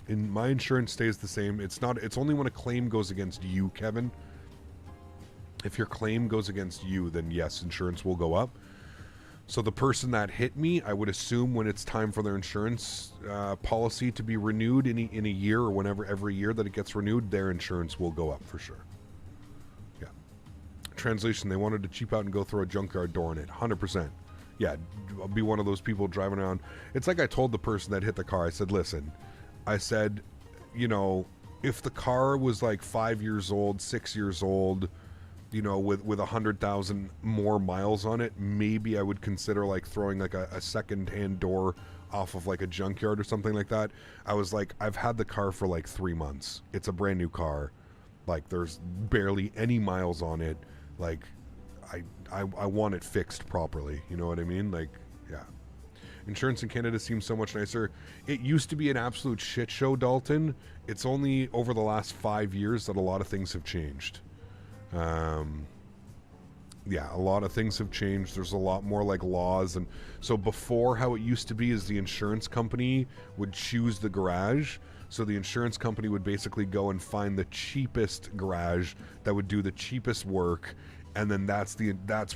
And my insurance stays the same. It's only when a claim goes against you, Kevin. If your claim goes against you, then yes, insurance will go up. So the person that hit me, I would assume when it's time for their insurance policy to be renewed in a year, or whenever, every year that it gets renewed, their insurance will go up for sure. Yeah. Translation, they wanted to cheap out and go throw a junkyard door in it. 100%. Yeah, I'll be one of those people driving around. It's like I told the person that hit the car, I said, listen, I said, if the car was like 5 years old, 6 years old, with 100,000 more miles on it, maybe I would consider like throwing like a second-hand door off of like a junkyard or something like that. I was like, I've had the car for like 3 months. It's a brand new car. Like, there's barely any miles on it. Like, I want it fixed properly. You know what I mean? Like, yeah. Insurance in Canada seems so much nicer. It used to be an absolute shit show, Dalton. It's only over the last 5 years that a lot of things have changed. Yeah, a lot of things have changed. There's a lot more like laws. And so before, how it used to be is the insurance company would choose the garage. So the insurance company would basically go and find the cheapest garage that would do the cheapest work. And then that's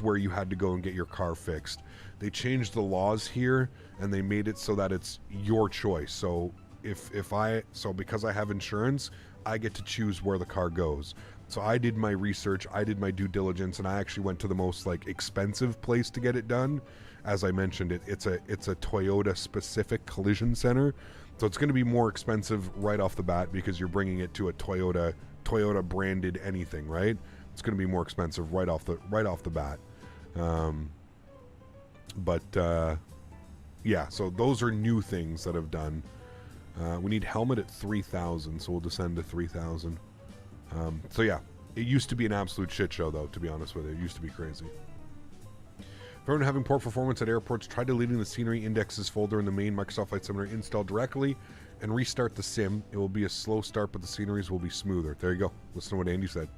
where you had to go and get your car fixed. They changed the laws here, and they made it so that it's your choice. So because I have insurance, I get to choose where the car goes. So I did my research, I did my due diligence, and I actually went to the most like expensive place to get it done. As I mentioned, it's a Toyota specific collision center. So it's going to be more expensive right off the bat because you're bringing it to a Toyota branded anything, right? It's going to be more expensive right off the bat. Yeah, so those are new things that I've done. We need helmet at 3,000, so we'll descend to 3,000. So yeah, it used to be an absolute shit show, though, to be honest with you. It used to be crazy. For everyone having poor performance at airports, try deleting the scenery indexes folder in the main Microsoft Flight Simulator install directly and restart the sim. It will be a slow start, but the sceneries will be smoother. There you go. Listen to what Andy said.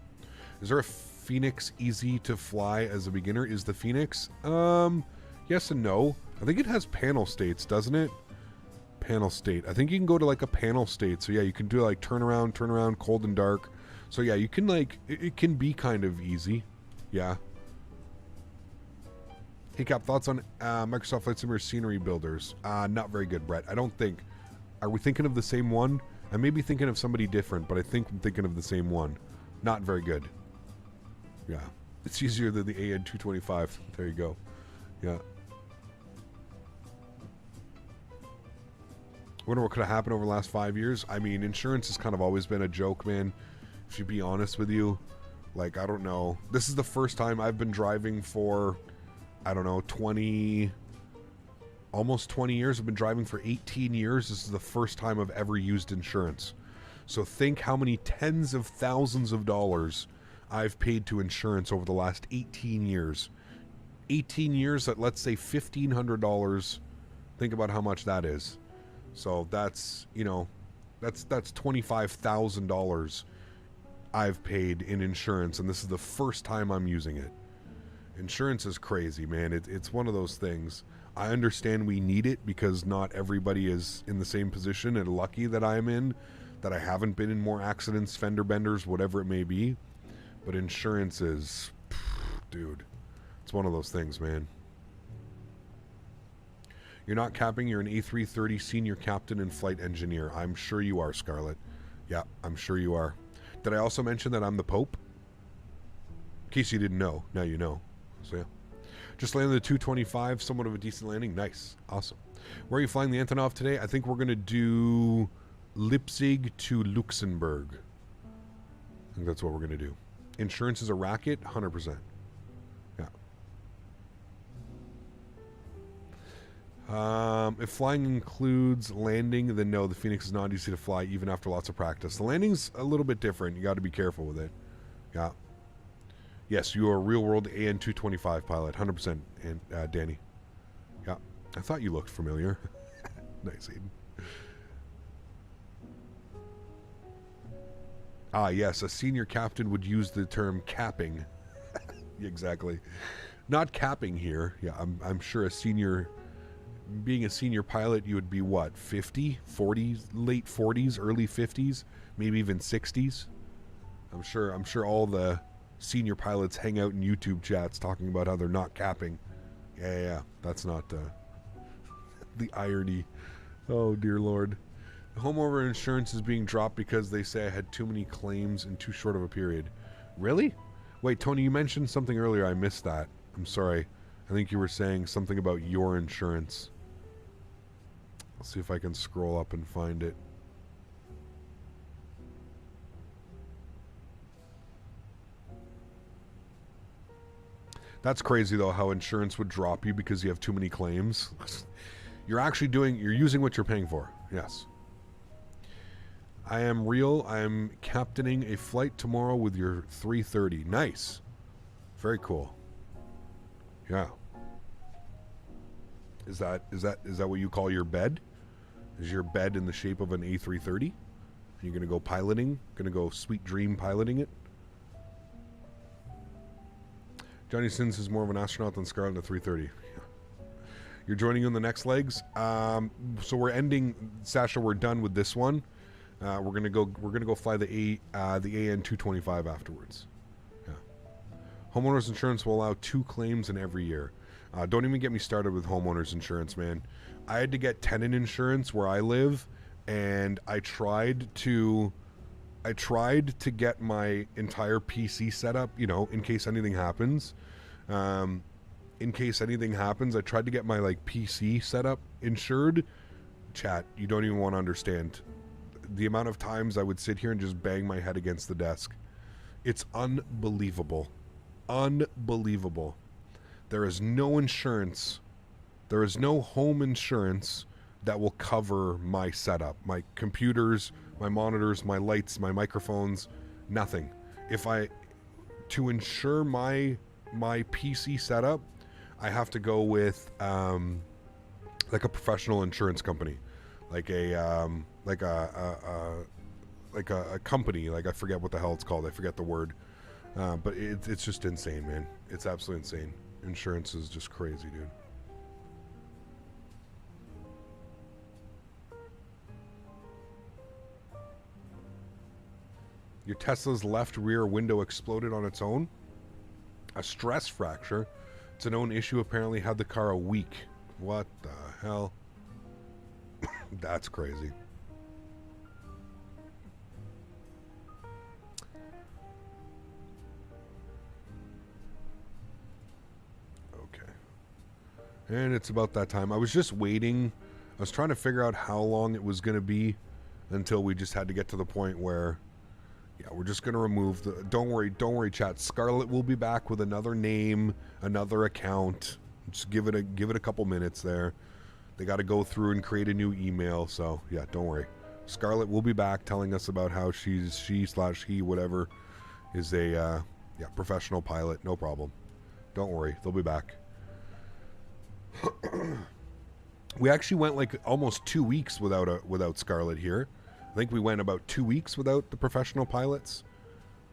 Is there a Fenix easy to fly as a beginner? Is the Fenix? Yes and no. I think it has panel states, doesn't it? Panel state. I think you can go to like a panel state. So yeah, you can do like turn around, cold and dark. So yeah, you can like, it can be kind of easy. Yeah. Hey Cap, thoughts on Microsoft Flight Simulator scenery builders? Not very good, Brett. I don't think. Are we thinking of the same one? I may be thinking of somebody different, but I think I'm thinking of the same one. Not very good. Yeah. It's easier than the AN225. There you go. Yeah. Wonder what could have happened over the last 5 years. I mean, insurance has kind of always been a joke, man. If you be honest with you, like, I don't know. This is the first time I've been driving for, I don't know, almost 20 years. I've been driving for 18 years. This is the first time I've ever used insurance. So think how many tens of thousands of dollars I've paid to insurance over the last 18 years. 18 years at, let's say, $1,500. Think about how much that is. So that's, that's $25,000 I've paid in insurance, and this is the first time I'm using it. Insurance is crazy, man. It's one of those things. I understand we need it because not everybody is in the same position, and lucky that I'm in, that I haven't been in more accidents, fender benders, whatever it may be. But insurance is, dude, it's one of those things, man. You're not capping, you're an A330 senior captain and flight engineer. I'm sure you are, Scarlett. Yeah, I'm sure you are. Did I also mention that I'm the Pope? In case you didn't know, now you know. So yeah. Just landed the 225, somewhat of a decent landing. Nice. Awesome. Where are you flying the Antonov today? I think we're going to do Leipzig to Luxembourg. I think that's what we're going to do. Insurance is a racket? 100%. Yeah. If flying includes landing, then no, the Fenix is not easy to fly even after lots of practice. The landing's a little bit different. You got to be careful with it. Yeah. Yes, you are a real-world AN225 pilot, 100%, and Danny. Yeah, I thought you looked familiar. Nice, Aiden. Ah, yes, a senior captain would use the term capping. Exactly. Not capping here. Yeah, I'm sure a senior... Being a senior pilot, you would be what, 50, 40s, late 40s, early 50s, maybe even 60s. I'm sure all the senior pilots hang out in YouTube chats talking about how they're not capping. Yeah, that's not the irony. Oh dear Lord. Homeowner insurance is being dropped because they say I had too many claims in too short of a period. Really? Wait, Tony, you mentioned something earlier. I missed that. I'm sorry. I think you were saying something about your insurance. I'll see if I can scroll up and find it. That's crazy though, how insurance would drop you because you have too many claims. You're using what you're paying for. Yes. I am real. I'm captaining a flight tomorrow with your 330. Nice. Very cool. Yeah. Is that what you call your bed? Is your bed in the shape of an A330? You're going to go piloting? Going to go sweet dream piloting it? Johnny Sins is more of an astronaut than Scarlett in the 330. You're joining in the next legs. So we're ending, Sasha. We're done with this one. We're gonna go fly the AN225 afterwards. Yeah. Homeowners insurance will allow 2 claims in every year. Don't even get me started with homeowners insurance, man. I had to get tenant insurance where I live, and I tried to get my entire PC set up, you know, in case anything happens. In case anything happens, I tried to get my like PC set up insured. Chat, you don't even want to understand the amount of times I would sit here and just bang my head against the desk. It's unbelievable. Unbelievable. There is no insurance. There is no home insurance that will cover my setup. My computers, my monitors, my lights, my microphones, nothing. To insure my PC setup, I have to go with like a professional insurance company. Like a company, like I forget what the hell it's called. I forget the word. But it's just insane, man. It's absolutely insane. Insurance is just crazy, dude. Your Tesla's left rear window exploded on its own. A stress fracture. It's a known issue. Apparently had the car a week. What the hell? That's crazy. Okay. And it's about that time. I was just waiting. I was trying to figure out how long it was going to be until we just had to get to the point where, yeah, we're just going to remove the... Don't worry, chat. Scarlett will be back with another name, another account. Just give it a couple minutes there. They got to go through and create a new email. So, yeah, don't worry. Scarlett will be back telling us about how she/he, whatever, is a professional pilot. No problem. Don't worry. They'll be back. We actually went like almost 2 weeks without Scarlett here. I think we went about 2 weeks without the professional pilots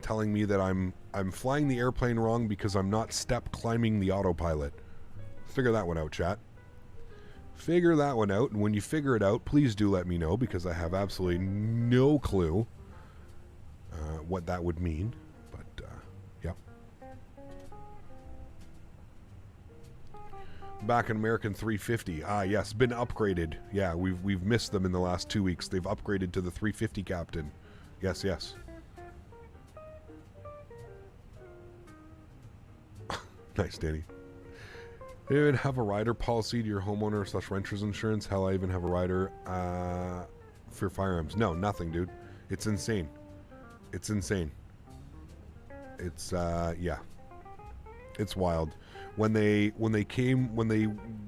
telling me that I'm flying the airplane wrong because I'm not step climbing the autopilot. Figure that one out, chat. Figure that one out, and when you figure it out, please do let me know, because I have absolutely no clue what that would mean. But yeah. Back in American 350. Ah, yes, been upgraded. Yeah, we've missed them in the last 2 weeks. They've upgraded to the 350 captain. Yes, yes. Nice, Danny. Do you even have a rider policy to your homeowner/renters insurance? Hell, I even have a rider for firearms. No, nothing, dude. It's insane. It's insane. It's, yeah. It's wild. when they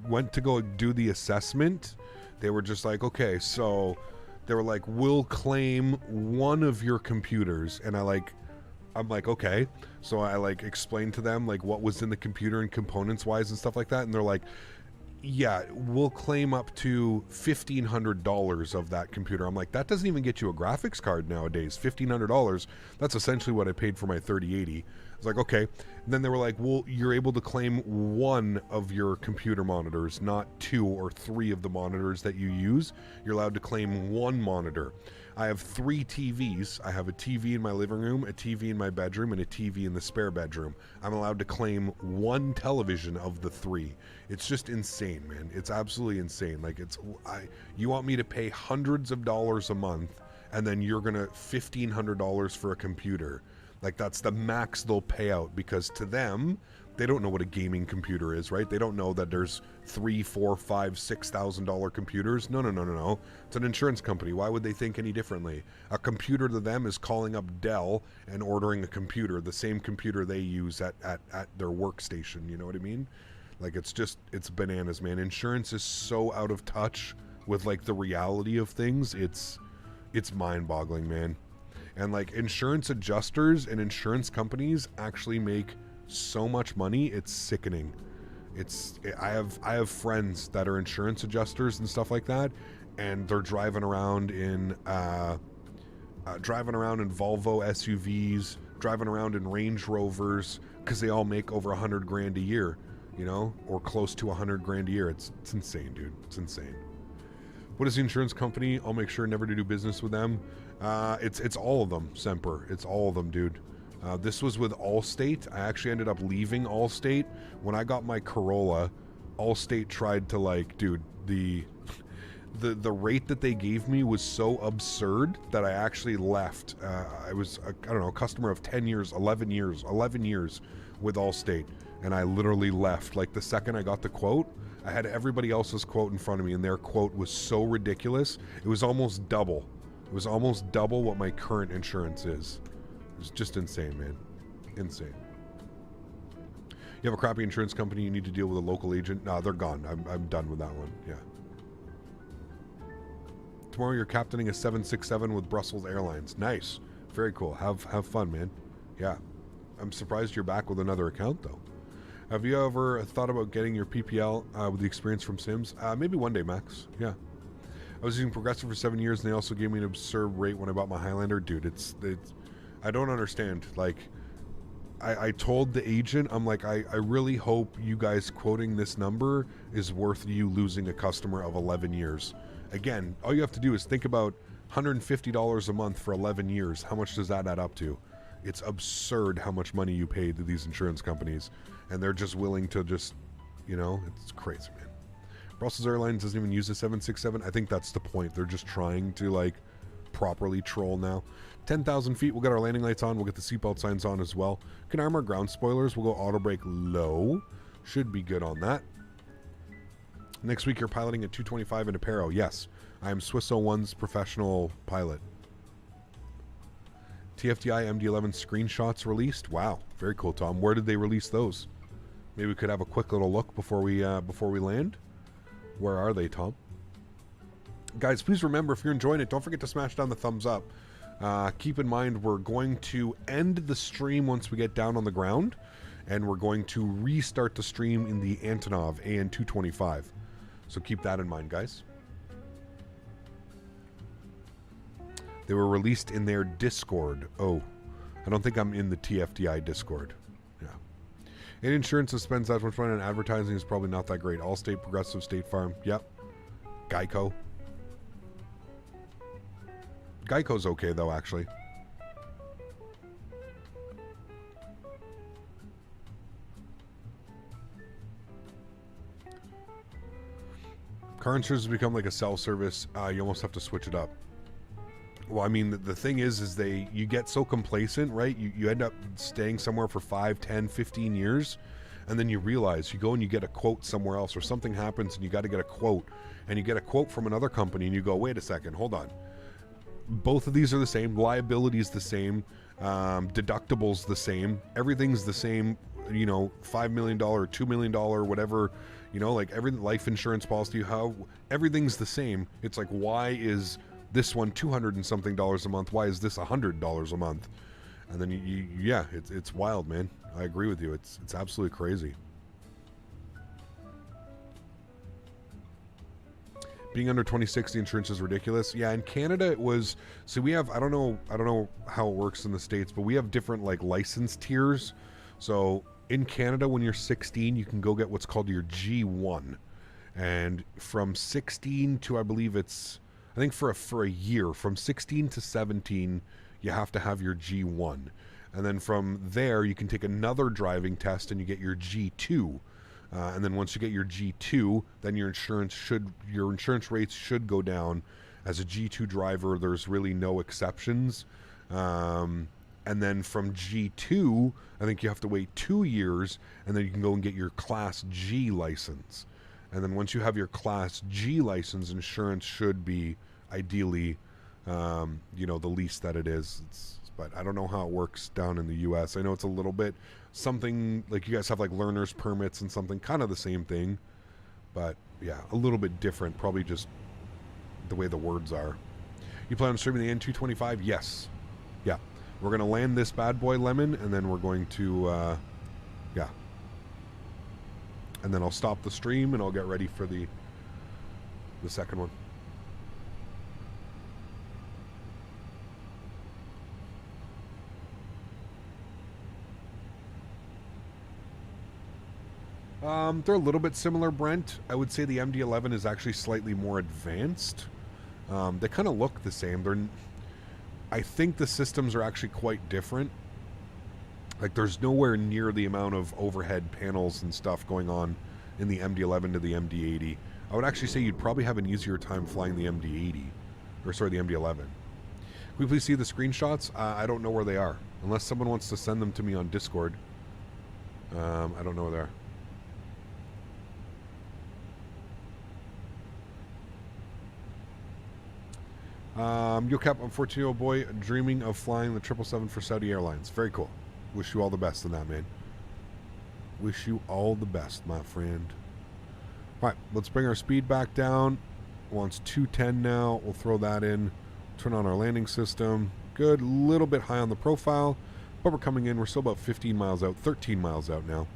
went to go do the assessment, they were just like, okay, so they were like, we'll claim one of your computers. And I'm like, okay. So I like explained to them like what was in the computer and components wise and stuff like that. And they're like, yeah, we'll claim up to $1,500 of that computer. I'm like, that doesn't even get you a graphics card nowadays. $1,500. That's essentially what I paid for my 3080. I was like, okay. And then they were like, well, you're able to claim one of your computer monitors, not 2 or 3 of the monitors that you use. You're allowed to claim one monitor. I have 3 TVs. I have a TV in my living room, a TV in my bedroom, and a TV in the spare bedroom. I'm allowed to claim one television of the 3. It's just insane, man. It's absolutely insane. Like, you want me to pay hundreds of dollars a month, and then you're gonna $1,500 for a computer. Like, that's the max they'll pay out, because to them, they don't know what a gaming computer is, right? They don't know that there's $3,000, $4,000, $5,000, $6,000 computers. No. It's an insurance company. Why would they think any differently? A computer to them is calling up Dell and ordering a computer, the same computer they use at their workstation. You know what I mean? Like, it's bananas, man. Insurance is so out of touch with like the reality of things. It's mind-boggling, man. And like, insurance adjusters and insurance companies actually make so much money, it's sickening. I have friends that are insurance adjusters and stuff like that, and they're driving around in Volvo SUVs, driving around in Range Rovers, because they all make over $100,000 a year, you know, or close to $100,000 a year. It's insane, dude. It's insane. What is the insurance company? I'll make sure never to do business with them. It's all of them, Semper. It's all of them, dude. This was with Allstate. I actually ended up leaving Allstate. When I got my Corolla, Allstate tried to like, dude, the rate that they gave me was so absurd that I actually left. I was, I don't know, a customer of 10 years, 11 years with Allstate. And I literally left. Like, the second I got the quote, I had everybody else's quote in front of me, and their quote was so ridiculous. It was almost double. It was almost double what my current insurance is. It was just insane, man. Insane. You have a crappy insurance company, you need to deal with a local agent. Nah, they're gone. I'm done with that one. Yeah. Tomorrow you're captaining a 767 with Brussels Airlines. Nice. Very cool. Have fun, man. Yeah. I'm surprised you're back with another account, though. Have you ever thought about getting your PPL with the experience from Sims? Maybe one day, Max. Yeah. I was using Progressive for 7 years, and they also gave me an absurd rate when I bought my Highlander. Dude, it's I don't understand. Like, I told the agent, I'm like, I really hope you guys quoting this number is worth you losing a customer of 11 years. Again, all you have to do is think about $150 a month for 11 years. How much does that add up to? It's absurd how much money you pay to these insurance companies, and they're just willing to just, you know, it's crazy, man. Brussels Airlines doesn't even use the 767. I think that's the point. They're just trying to, like, properly troll now. 10,000 feet, we'll get our landing lights on. We'll get the seatbelt signs on as well. Can arm our ground spoilers. We'll go auto brake low. Should be good on that. Next week, you're piloting at 225 in Aparo. Yes, I am Swiss 01's professional pilot. TFDI MD-11 screenshots released. Wow, very cool, Tom. Where did they release those? Maybe we could have a quick little look before we land. Where are they, Tom? Guys, please remember, if you're enjoying it, don't forget to smash down the thumbs up. Keep in mind, we're going to end the stream once we get down on the ground, and we're going to restart the stream in the Antonov AN-225. So keep that in mind, guys. They were released in their Discord. Oh, I don't think I'm in the TFDI Discord. Yeah. And insurance that spends that much money on advertising is probably not that great. Allstate, Progressive, State Farm. Yep. Geico. Geico's okay, though, actually. Car insurance has become like a self-service. You almost have to switch it up. Well, I mean, the thing is you get so complacent, right? You end up staying somewhere for 5, 10, 15 years, and then you realize you go and you get a quote somewhere else, or something happens and you got to get a quote, and you get a quote from another company, and you go, wait a second, hold on. Both of these are the same. Liability is the same. Deductibles the same. Everything's the same. you know, $5 million or $2 million, whatever, you know, like every life insurance policy, how everything's the same. It's like, why is this one $200 and something a month? Why is this $100 a month? And then yeah, it's wild, man. I agree with you. It's absolutely crazy. Being under 26, the insurance is ridiculous. Yeah, in Canada it was. So we have, I don't know how it works in the States, but we have different like license tiers. So in Canada, when you're 16, you can go get what's called your G1, and from 16 to, I believe it's, I think for a year, from 16 to 17, you have to have your G1, and then from there you can take another driving test and you get your G2. And then once you get your G2, then your insurance rates should go down. As a G2 driver, there's really no exceptions. And then from G2, I think you have to wait 2 years, and then you can go and get your Class G license. And then once you have your Class G license, insurance should be ideally, you know, the least that it is. But I don't know how it works down in the U.S. I know it's a little bit something like you guys have like learner's permits and something kind of the same thing, but yeah, a little bit different, probably just the way the words are. You plan on streaming the N225? Yes. Yeah. We're going to land this bad boy, Lemon, and then we're going to, yeah. And then I'll stop the stream and I'll get ready for the second one. They're a little bit similar, Brent. I would say the MD-11 is actually slightly more advanced. They kind of look the same. I think the systems are actually quite different. Like, there's nowhere near the amount of overhead panels and stuff going on in the MD-11 to the MD-80. I would actually say you'd probably have an easier time flying the MD-80. Or, sorry, the MD-11. Can we please see the screenshots? I don't know where they are. Unless someone wants to send them to me on Discord. I don't know where they are. Yo Cap, I'm 14-year-old boy dreaming of flying the 777 for Saudi Airlines. Very cool. Wish you all the best in that, man. Wish you all the best, my friend. Alright, let's bring our speed back down. Wants 210 now. We'll throw that in. Turn on our landing system. Good. A little bit high on the profile. But we're coming in. We're still about 15 miles out. 13 miles out now.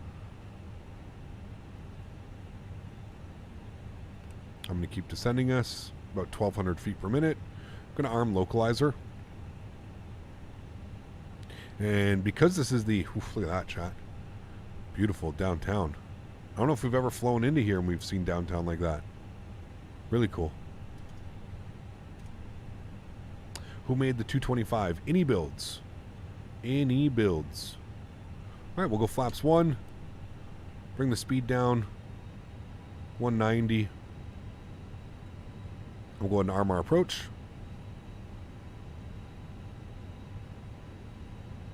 I'm going to keep descending us. About 1,200 feet per minute. I'm going to arm localizer. And because this is the... Oof, look at that, chat. Beautiful downtown. I don't know if we've ever flown into here and we've seen downtown like that. Really cool. Who made the 225? Any builds. Any builds. Alright, we'll go flaps 1. Bring the speed down. 190. We'll go ahead and arm our approach.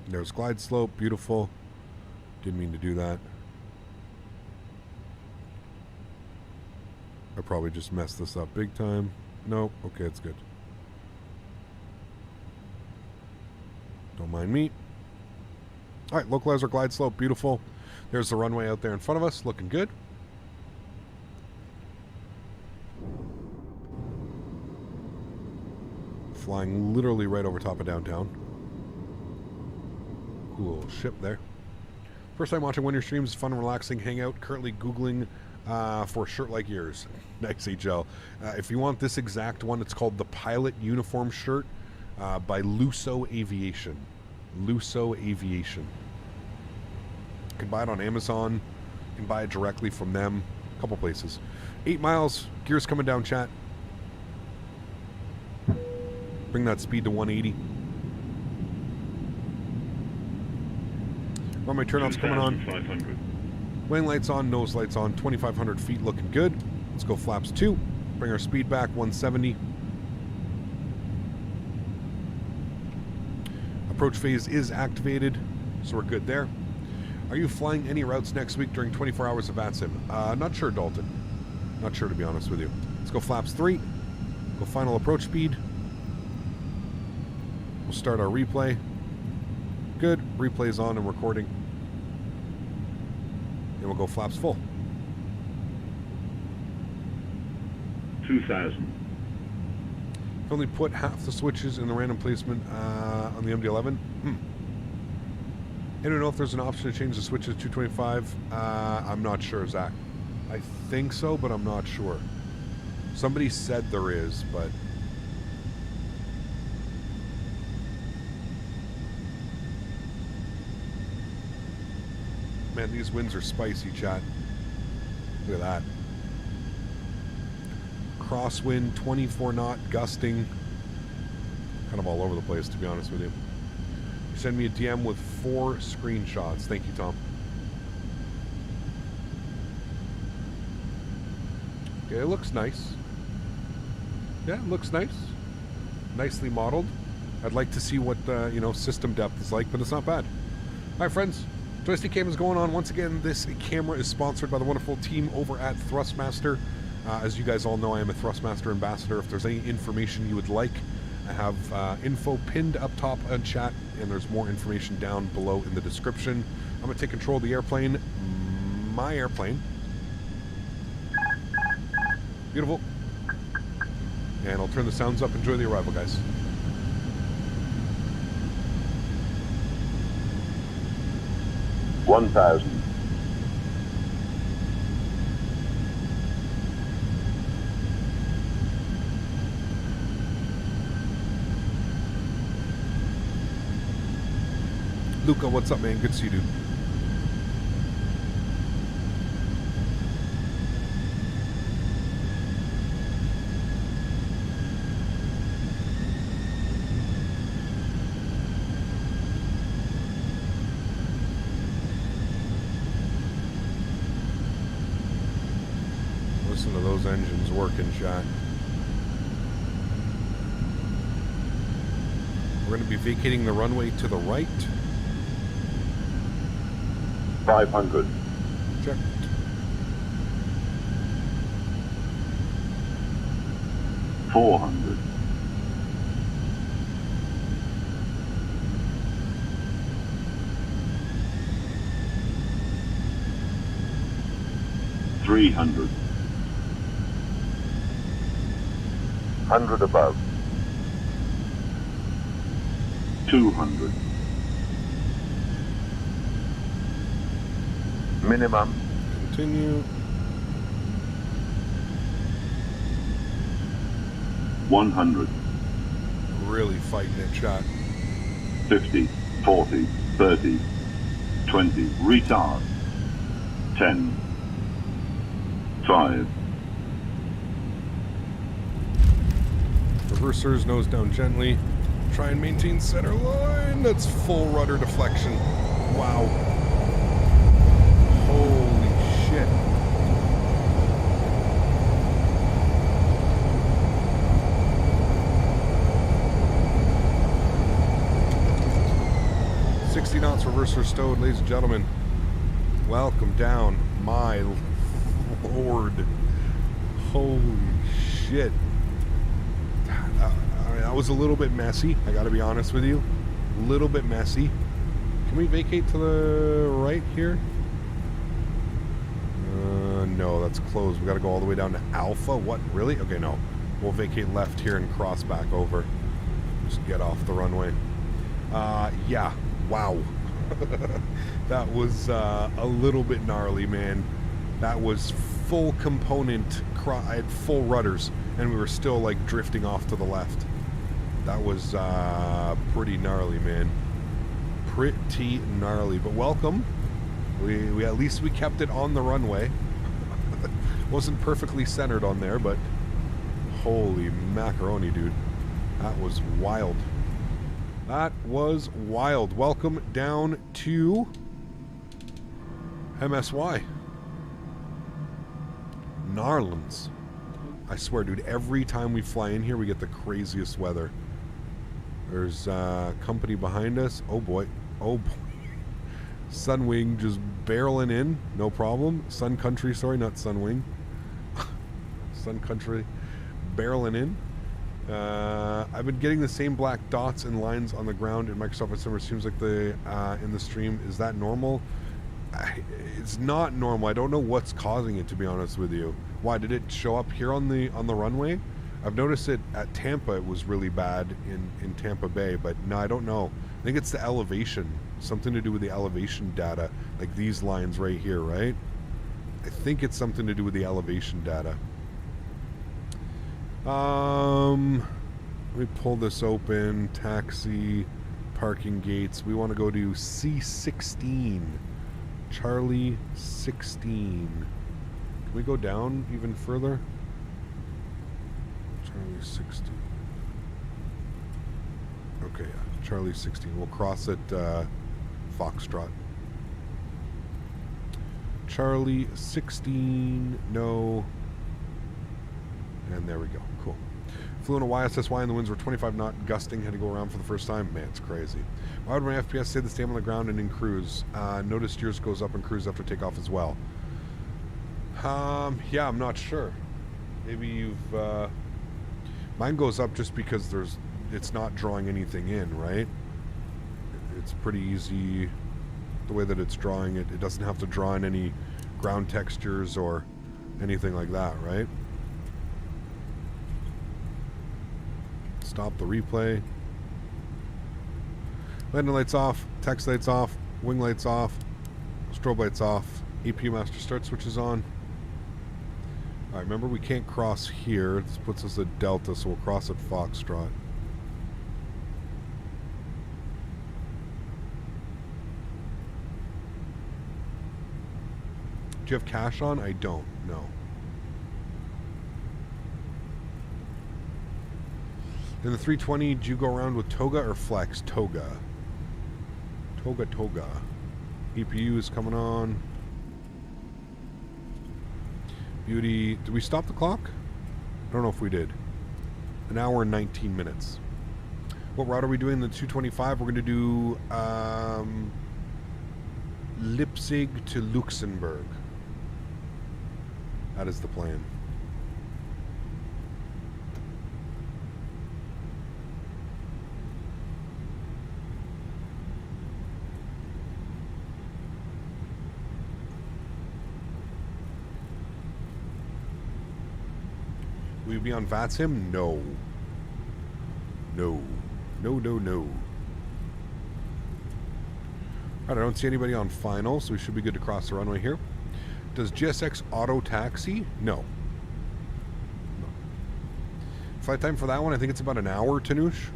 There's glide slope. Beautiful. Didn't mean to do that. I probably just messed this up big time. Nope. Okay, it's good. Don't mind me. Alright, localizer glide slope. Beautiful. There's the runway out there in front of us. Looking good. Flying literally right over top of downtown. Cool ship there. First time watching one of your streams. Fun and relaxing hangout. Currently Googling for shirt like yours. Nice HL. If you want this exact one, it's called the Pilot Uniform Shirt by Lusso Aviation. Lusso Aviation. You can buy it on Amazon. You can buy it directly from them. A couple places. 8 miles. Gears coming down, chat. Bring that speed to 180. Run my turnouts coming on. 500. Wing lights on, nose lights on. 2,500 feet looking good. Let's go flaps 2. Bring our speed back 170. Approach phase is activated, so we're good there. Are you flying any routes next week during 24 hours of VATSIM? Not sure, Dalton. Not sure, to be honest with you. Let's go flaps 3. Go final approach speed. We'll start our replay. Good. Replay's on and recording. And we'll go flaps full. 2,000. Only put half the switches in the random placement on the MD-11. I don't know if there's an option to change the switches to 225. I'm not sure, Zach. I think so, but I'm not sure. Somebody said there is, but... Man, these winds are spicy, chat. Look at that. Crosswind, 24 knot, gusting. Kind of all over the place, to be honest with you. You send me a DM with 4 screenshots. Thank you, Tom. Okay, it looks nice. Yeah, it looks nice. Nicely modeled. I'd like to see what, system depth is like, but it's not bad. All right, friends. Joystick Cam is going on. Once again, this camera is sponsored by the wonderful team over at Thrustmaster. As you guys all know, I am a Thrustmaster ambassador. If there's any information you would like, I have info pinned up top on chat, and there's more information down below in the description. I'm going to take control of the airplane. My airplane. Beautiful. And I'll turn the sounds up. Enjoy the arrival, guys. $1,000. Luca, what's up, man? Good to see you, dude. Listen to those engines working, chat. We're going to be vacating the runway to the right. 500. Check. $400. $300. 100 above. 200. Minimum. Continue. 100. Really fighting it, chat. 50, 40, 30, 20. Retard. 10. 5. Reversers, nose down gently. Try and maintain center line. That's full rudder deflection. Wow. Holy shit. $60 knots, reverser stowed, ladies and gentlemen. Welcome down, my lord. Holy shit. That was a little bit messy, I gotta be honest with you. A little bit messy. Can we vacate to the right here? No, that's closed. We gotta go all the way down to Alpha. What, really? Okay, no. We'll vacate left here and cross back over. Just get off the runway. Yeah. Wow. That was a little bit gnarly, man. That was full component. I had full rudders, and we were still like drifting off to the left. That was pretty gnarly, man. Pretty gnarly. But welcome. We at least we kept it on the runway. Wasn't perfectly centered on there, but holy macaroni, dude. That was wild. That was wild. Welcome down to MSY. Gnarlands. I swear, dude, every time we fly in here, we get the craziest weather. There's company behind us. Oh, boy. Oh, boy. Sunwing just barreling in. No problem. Sun Country, sorry, not Sunwing. Sun Country barreling in. I've been getting the same black dots and lines on the ground in Microsoft Flight Simulator. Seems like the in the stream. Is that normal? It's not normal. I don't know what's causing it, to be honest with you. Why did it show up here on the runway? I've noticed it at Tampa. It was really bad in Tampa Bay, but no, I don't know. I think it's the elevation, something to do with the elevation data, like these lines right here, right? I think it's something to do with the elevation data. Let me pull this open. Taxi, parking gates. We want to go to C16. Charlie 16. Can we go down even further? Charlie 16. Okay, yeah. Charlie 16. We'll cross at Foxtrot. Charlie 16. No. And there we go. Cool. Flew in a YSSY and the winds were 25 knot gusting. Had to go around for the first time. Man, it's crazy. Why would my FPS say the same on the ground and in cruise? Noticed yours goes up in cruise after takeoff as well. Yeah, I'm not sure. Maybe you've... mine goes up just because it's not drawing anything in, right? It's pretty easy the way that it's drawing it. It doesn't have to draw in any ground textures or anything like that, right? Stop the replay. Landing lights off, text lights off, wing lights off, strobe lights off, APU master start switch is on. Alright, remember we can't cross here. This puts us at Delta, so we'll cross at Foxtrot. Do you have cash on? I don't, no. In the 320, do you go around with Toga or Flex? Toga. Toga. EPU is coming on. Beauty. Did we stop the clock? I don't know if we did. An hour and 19 minutes. What route are we doing? The 225. We're going to do Leipzig to Luxembourg. That is the plan. Will you be on VATSIM? No. No. No. Alright, I don't see anybody on final, so we should be good to cross the runway here. Does GSX auto taxi? No. Flight time for that one, I think it's about an hour, Tanush.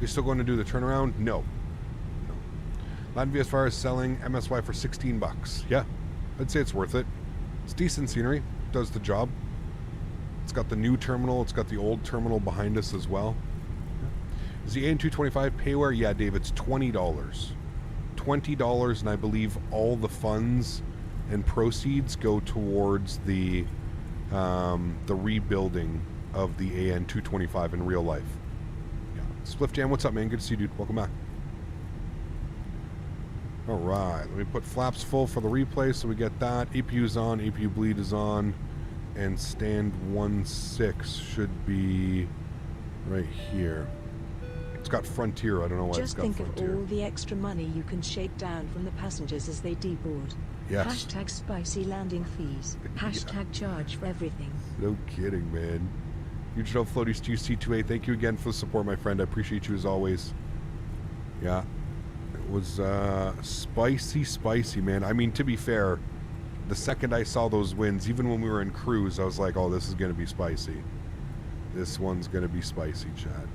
You still going to do the turnaround? No. Land VSFR is selling MSY for 16 bucks. Yeah, I'd say it's worth it. It's decent scenery. Does the job. It's got the new terminal. It's got the old terminal behind us as well. Is the AN225 payware? Yeah, Dave, it's $20. $20, and I believe all the funds and proceeds go towards the rebuilding of the AN225 in real life. Yeah. Spliff Jam, what's up, man? Good to see you, dude. Welcome back. Alright, let me put flaps full for the replay so we get that. APU's on, APU bleed is on, and stand 1.6 should be right here. It's got Frontier, I don't know why it's got Frontier. Just think of all the extra money you can shake down from the passengers as they deboard. Yes. Hashtag spicy landing fees. Hashtag charge for everything. No kidding, man. Huge love, Floaties to you, C2A. Thank you again for the support, my friend. I appreciate you as always. Yeah. It was spicy, man. I mean, to be fair, the second I saw those winds, even when we were in cruise, I was like, oh, this is going to be spicy. This one's going to be spicy, Chad.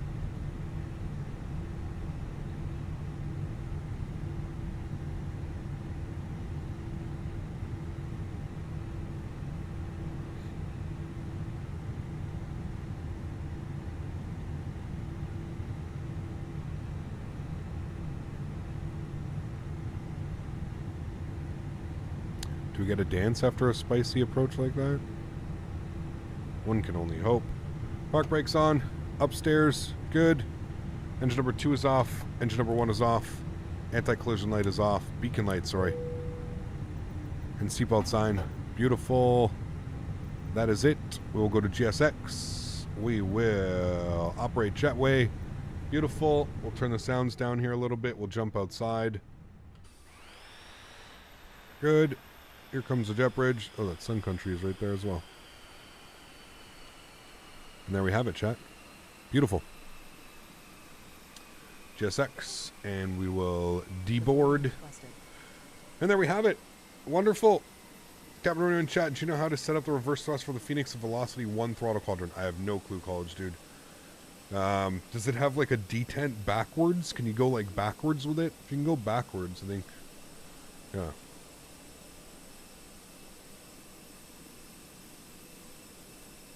Do we get a dance after a spicy approach like that? One can only hope. Park brakes on. Upstairs. Good. Engine number 2 is off. Engine number 1 is off. Anti-collision light is off. Beacon light, sorry. And seatbelt sign. Beautiful. That is it. We will go to GSX. We will operate jetway Beautiful. We'll turn the sounds down here a little bit. We'll jump outside. Good. Here comes the jet bridge. Oh, that Sun Country is right there as well. And there we have it, chat. Beautiful. GSX, and we will deboard. And there we have it. Wonderful. Captain Rooney in chat, do you know how to set up the reverse thrust for the Fenix Velocity 1 throttle quadrant? I have no clue, college dude. Does it have like a detent backwards? Can you go like backwards with it? If you can go backwards, I think. Yeah.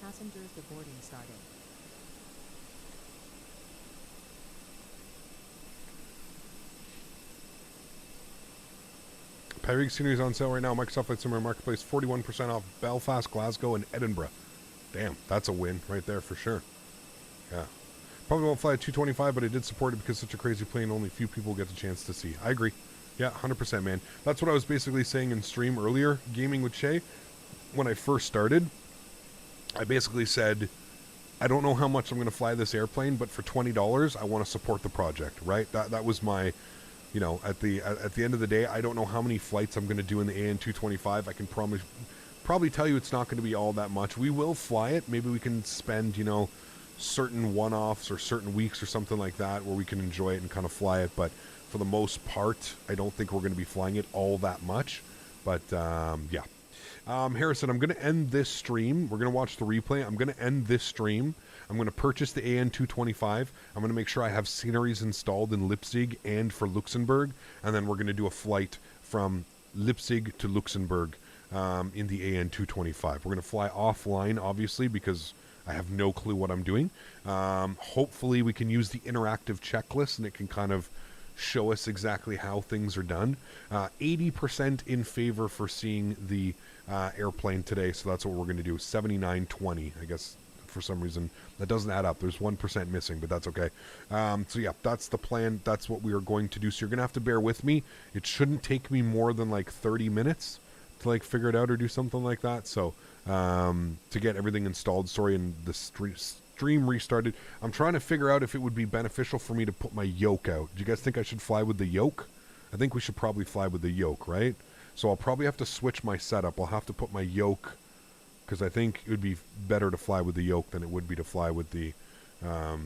Passengers, the boarding started. Pyrex scenery is on sale right now. Microsoft Flight Simulator Marketplace, 41% off Belfast, Glasgow, and Edinburgh. Damn, that's a win right there for sure. Yeah. Probably won't fly a 225, but I did support it because it's such a crazy plane only few people get the chance to see. I agree. Yeah, 100%, man. That's what I was basically saying in stream earlier, Gaming with Shay. When I first started, I basically said, I don't know how much I'm going to fly this airplane, but for $20, I want to support the project, right? That was my... You know, at the end of the day, I don't know how many flights I'm going to do in the AN225. I can probably tell you it's not going to be all that much. We will fly it. Maybe we can spend, you know, certain one-offs or certain weeks or something like that where we can enjoy it and kind of fly it. But for the most part, I don't think we're going to be flying it all that much. But, yeah. Harrison, I'm going to end this stream. We're going to watch the replay. I'm going to end this stream. I'm going to purchase the AN225. I'm going to make sure I have sceneries installed in Leipzig and for Luxembourg. And then we're going to do a flight from Leipzig to Luxembourg in the AN225. We're going to fly offline, obviously, because I have no clue what I'm doing. Hopefully we can use the interactive checklist and it can kind of show us exactly how things are done. 80% in favor for seeing the airplane today, so that's what we're going to do. 79-20, I guess. For some reason that doesn't add up. There's 1% missing, but that's okay. So yeah, that's the plan. That's what we are going to do. So you're gonna have to bear with me. It shouldn't take me more than like 30 minutes to like figure it out or do something like that. So to get everything installed, sorry, and the stream restarted. I'm trying to figure out if it would be beneficial for me to put my yoke out. Do you guys think I should fly with the yoke? I think we should probably fly with the yoke, right? So I'll probably have to switch my setup. I'll have to put my yoke, because I think it would be better to fly with the yoke than it would be to fly with the... yeah,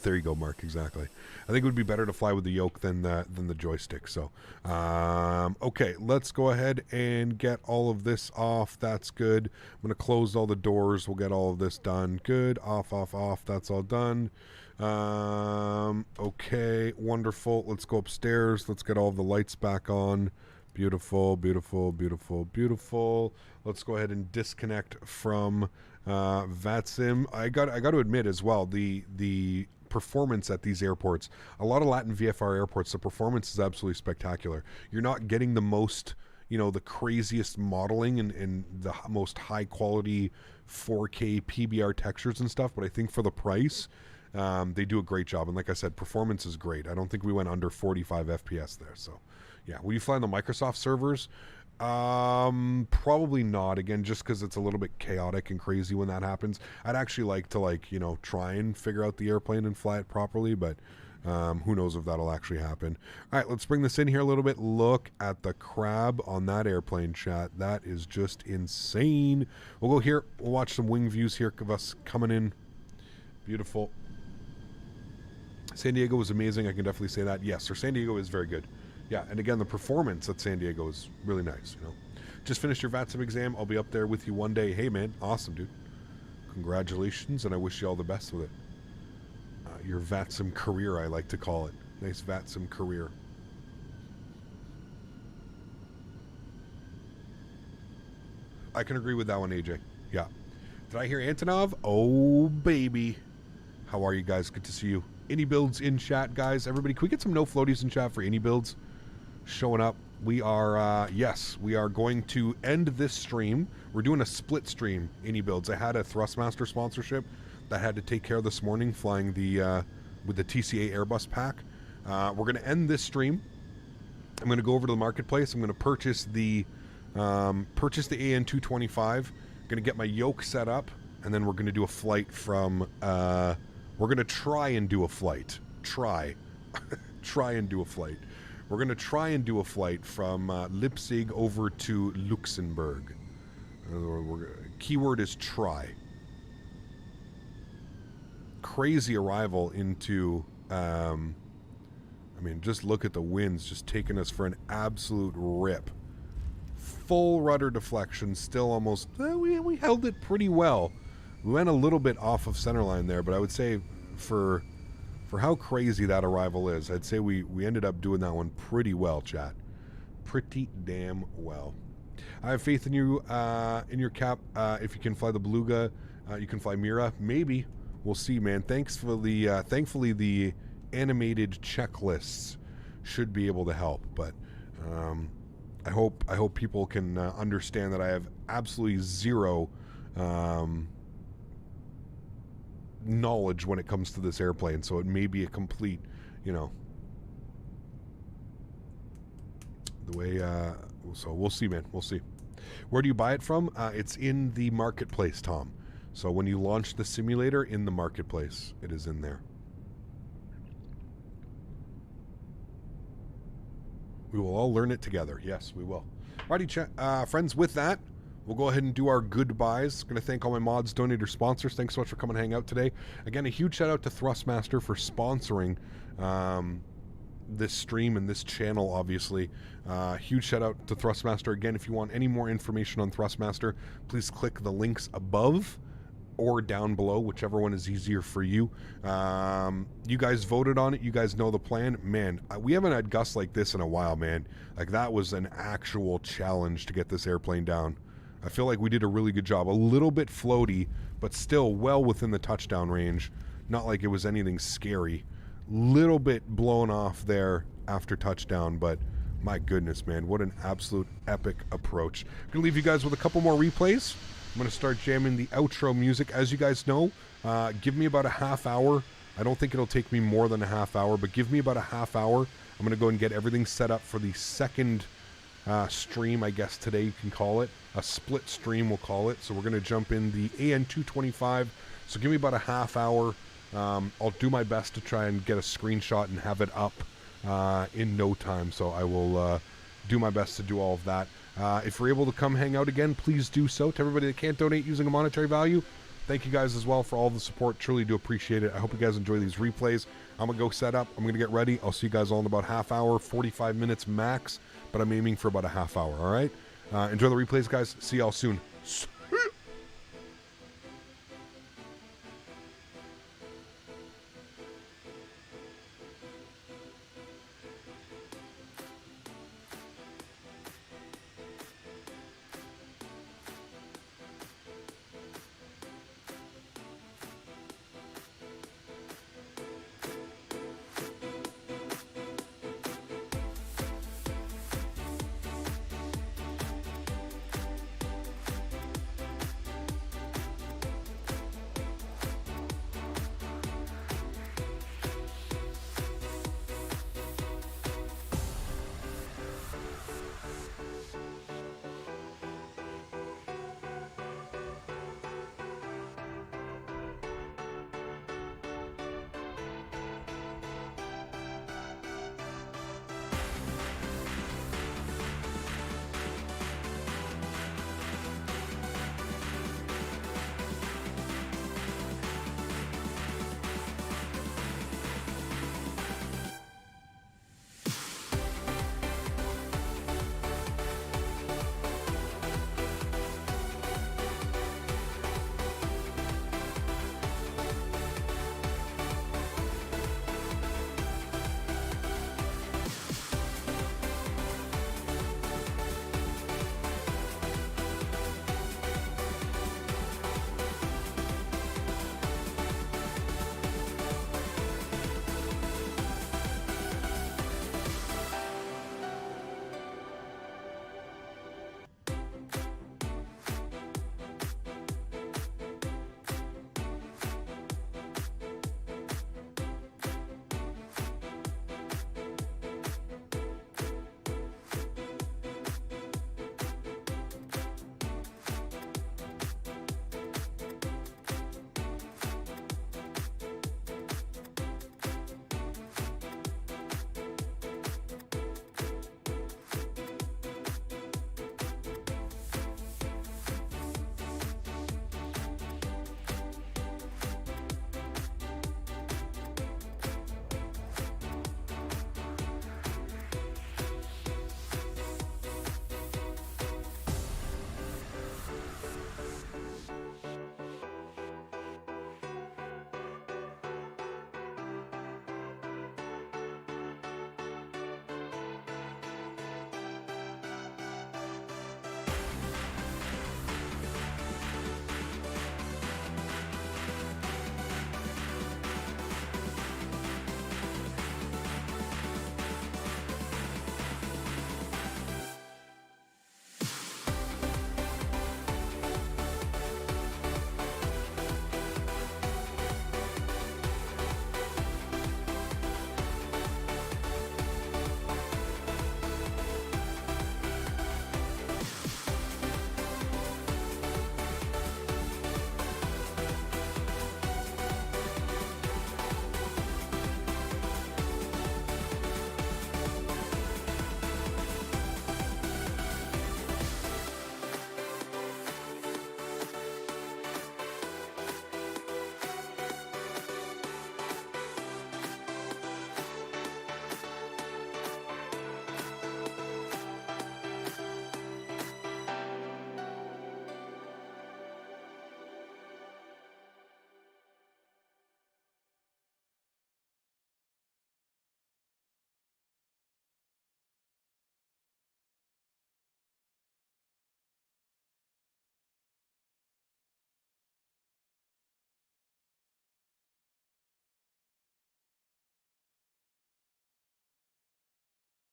there you go, Mark, exactly. I think it would be better to fly with the yoke than the joystick. So, okay, let's go ahead and get all of this off. That's good. I'm going to close all the doors. We'll get all of this done. Good. Off, off, off. That's all done. Okay, wonderful. Let's go upstairs. Let's get all of the lights back on. Beautiful, beautiful, beautiful, beautiful. Let's go ahead and disconnect from VATSIM. I got to admit as well, the performance at these airports, a lot of Latin VFR airports, the performance is absolutely spectacular. You're not getting the most, you know, the craziest modeling and the most high quality 4K PBR textures and stuff, but I think for the price, they do a great job. And like I said, performance is great. I don't think we went under 45 FPS there, so... Yeah, will you fly on the Microsoft servers? Probably not. Again, just because it's a little bit chaotic and crazy when that happens. I'd actually like to, like, you know, try and figure out the airplane and fly it properly, but who knows if that'll actually happen. All right, let's bring this in here a little bit. Look at the crab on that airplane, chat. That is just insane. We'll go here. We'll watch some wing views here of us coming in. Beautiful. San Diego was amazing. I can definitely say that. Yes, sir. San Diego is very good. Yeah, and again, the performance at San Diego is really nice, you know. Just finished your VATSIM exam. I'll be up there with you one day. Hey, man, awesome, dude. Congratulations, and I wish you all the best with it. Your VATSIM career, I like to call it. Nice VATSIM career. I can agree with that one, AJ. Yeah. Did I hear Antonov? Oh, baby. How are you guys? Good to see you. Any builds in chat, guys? Everybody, can we get some no floaties in chat for any builds? Showing up. We are, yes, we are going to end this stream. We're doing a split stream, any builds. I had a Thrustmaster sponsorship that I had to take care of this morning, flying the, with the TCA Airbus pack. We're going to end this stream. I'm going to go over to the marketplace. I'm going to purchase the AN225. I'm going to get my yoke set up, and then we're going to do a flight from, We're going to try and do a flight. Try and do a flight. We're going to try and do a flight from Leipzig over to Luxembourg. Keyword is try. Crazy arrival into... I mean, just look at the winds just taking us for an absolute rip. Full rudder deflection, still almost... we held it pretty well. We went a little bit off of centerline there, but I would say for how crazy that arrival is, I'd say we ended up doing that one pretty well, chat. Pretty damn well. I have faith in you, in your cap. If you can fly the Beluga, you can fly Mira. Maybe. We'll see, man. Thanks for the, thankfully the animated checklists should be able to help, but I hope people can understand that I have absolutely zero knowledge when it comes to this airplane, so it may be a complete, you know, the way so we'll see, man. We'll see. Where do you buy it from? It's in the marketplace, Tom. So when you launch the simulator in the marketplace, it is in there. We will all learn it together. Yes, we will. Alrighty, friends, with that, we'll go ahead and do our goodbyes. Going to thank all my mods, donators, sponsors. Thanks so much for coming and hang out today. Again, a huge shout out to Thrustmaster for sponsoring this stream and this channel, obviously. Huge shout out to Thrustmaster. Again, if you want any more information on Thrustmaster, please click the links above or down below, whichever one is easier for you. You guys voted on it. You guys know the plan. Man, we haven't had gusts like this in a while, man. Like, that was an actual challenge to get this airplane down. I feel like we did a really good job. A little bit floaty, but still well within the touchdown range. Not like it was anything scary. Little bit blown off there after touchdown, but my goodness, man, what an absolute epic approach. I'm gonna leave you guys with a couple more replays. I'm going to start jamming the outro music. As you guys know, give me about a half hour. I don't think it'll take me more than a half hour, but give me about a half hour. I'm going to go and get everything set up for the second stream, I guess today you can call it. A split stream, we'll call it. So we're going to jump in the AN225. So give me about a half hour. I'll do my best to try and get a screenshot and have it up in no time. So I will do my best to do all of that. If you're able to come hang out again, please do so. To everybody that can't donate using a monetary value, thank you guys as well for all the support. Truly do appreciate it. I hope you guys enjoy these replays. I'm going to go set up. I'm going to get ready. I'll see you guys all in about half hour, 45 minutes max, but I'm aiming for about a half hour, all right? Enjoy the replays, guys. See y'all soon.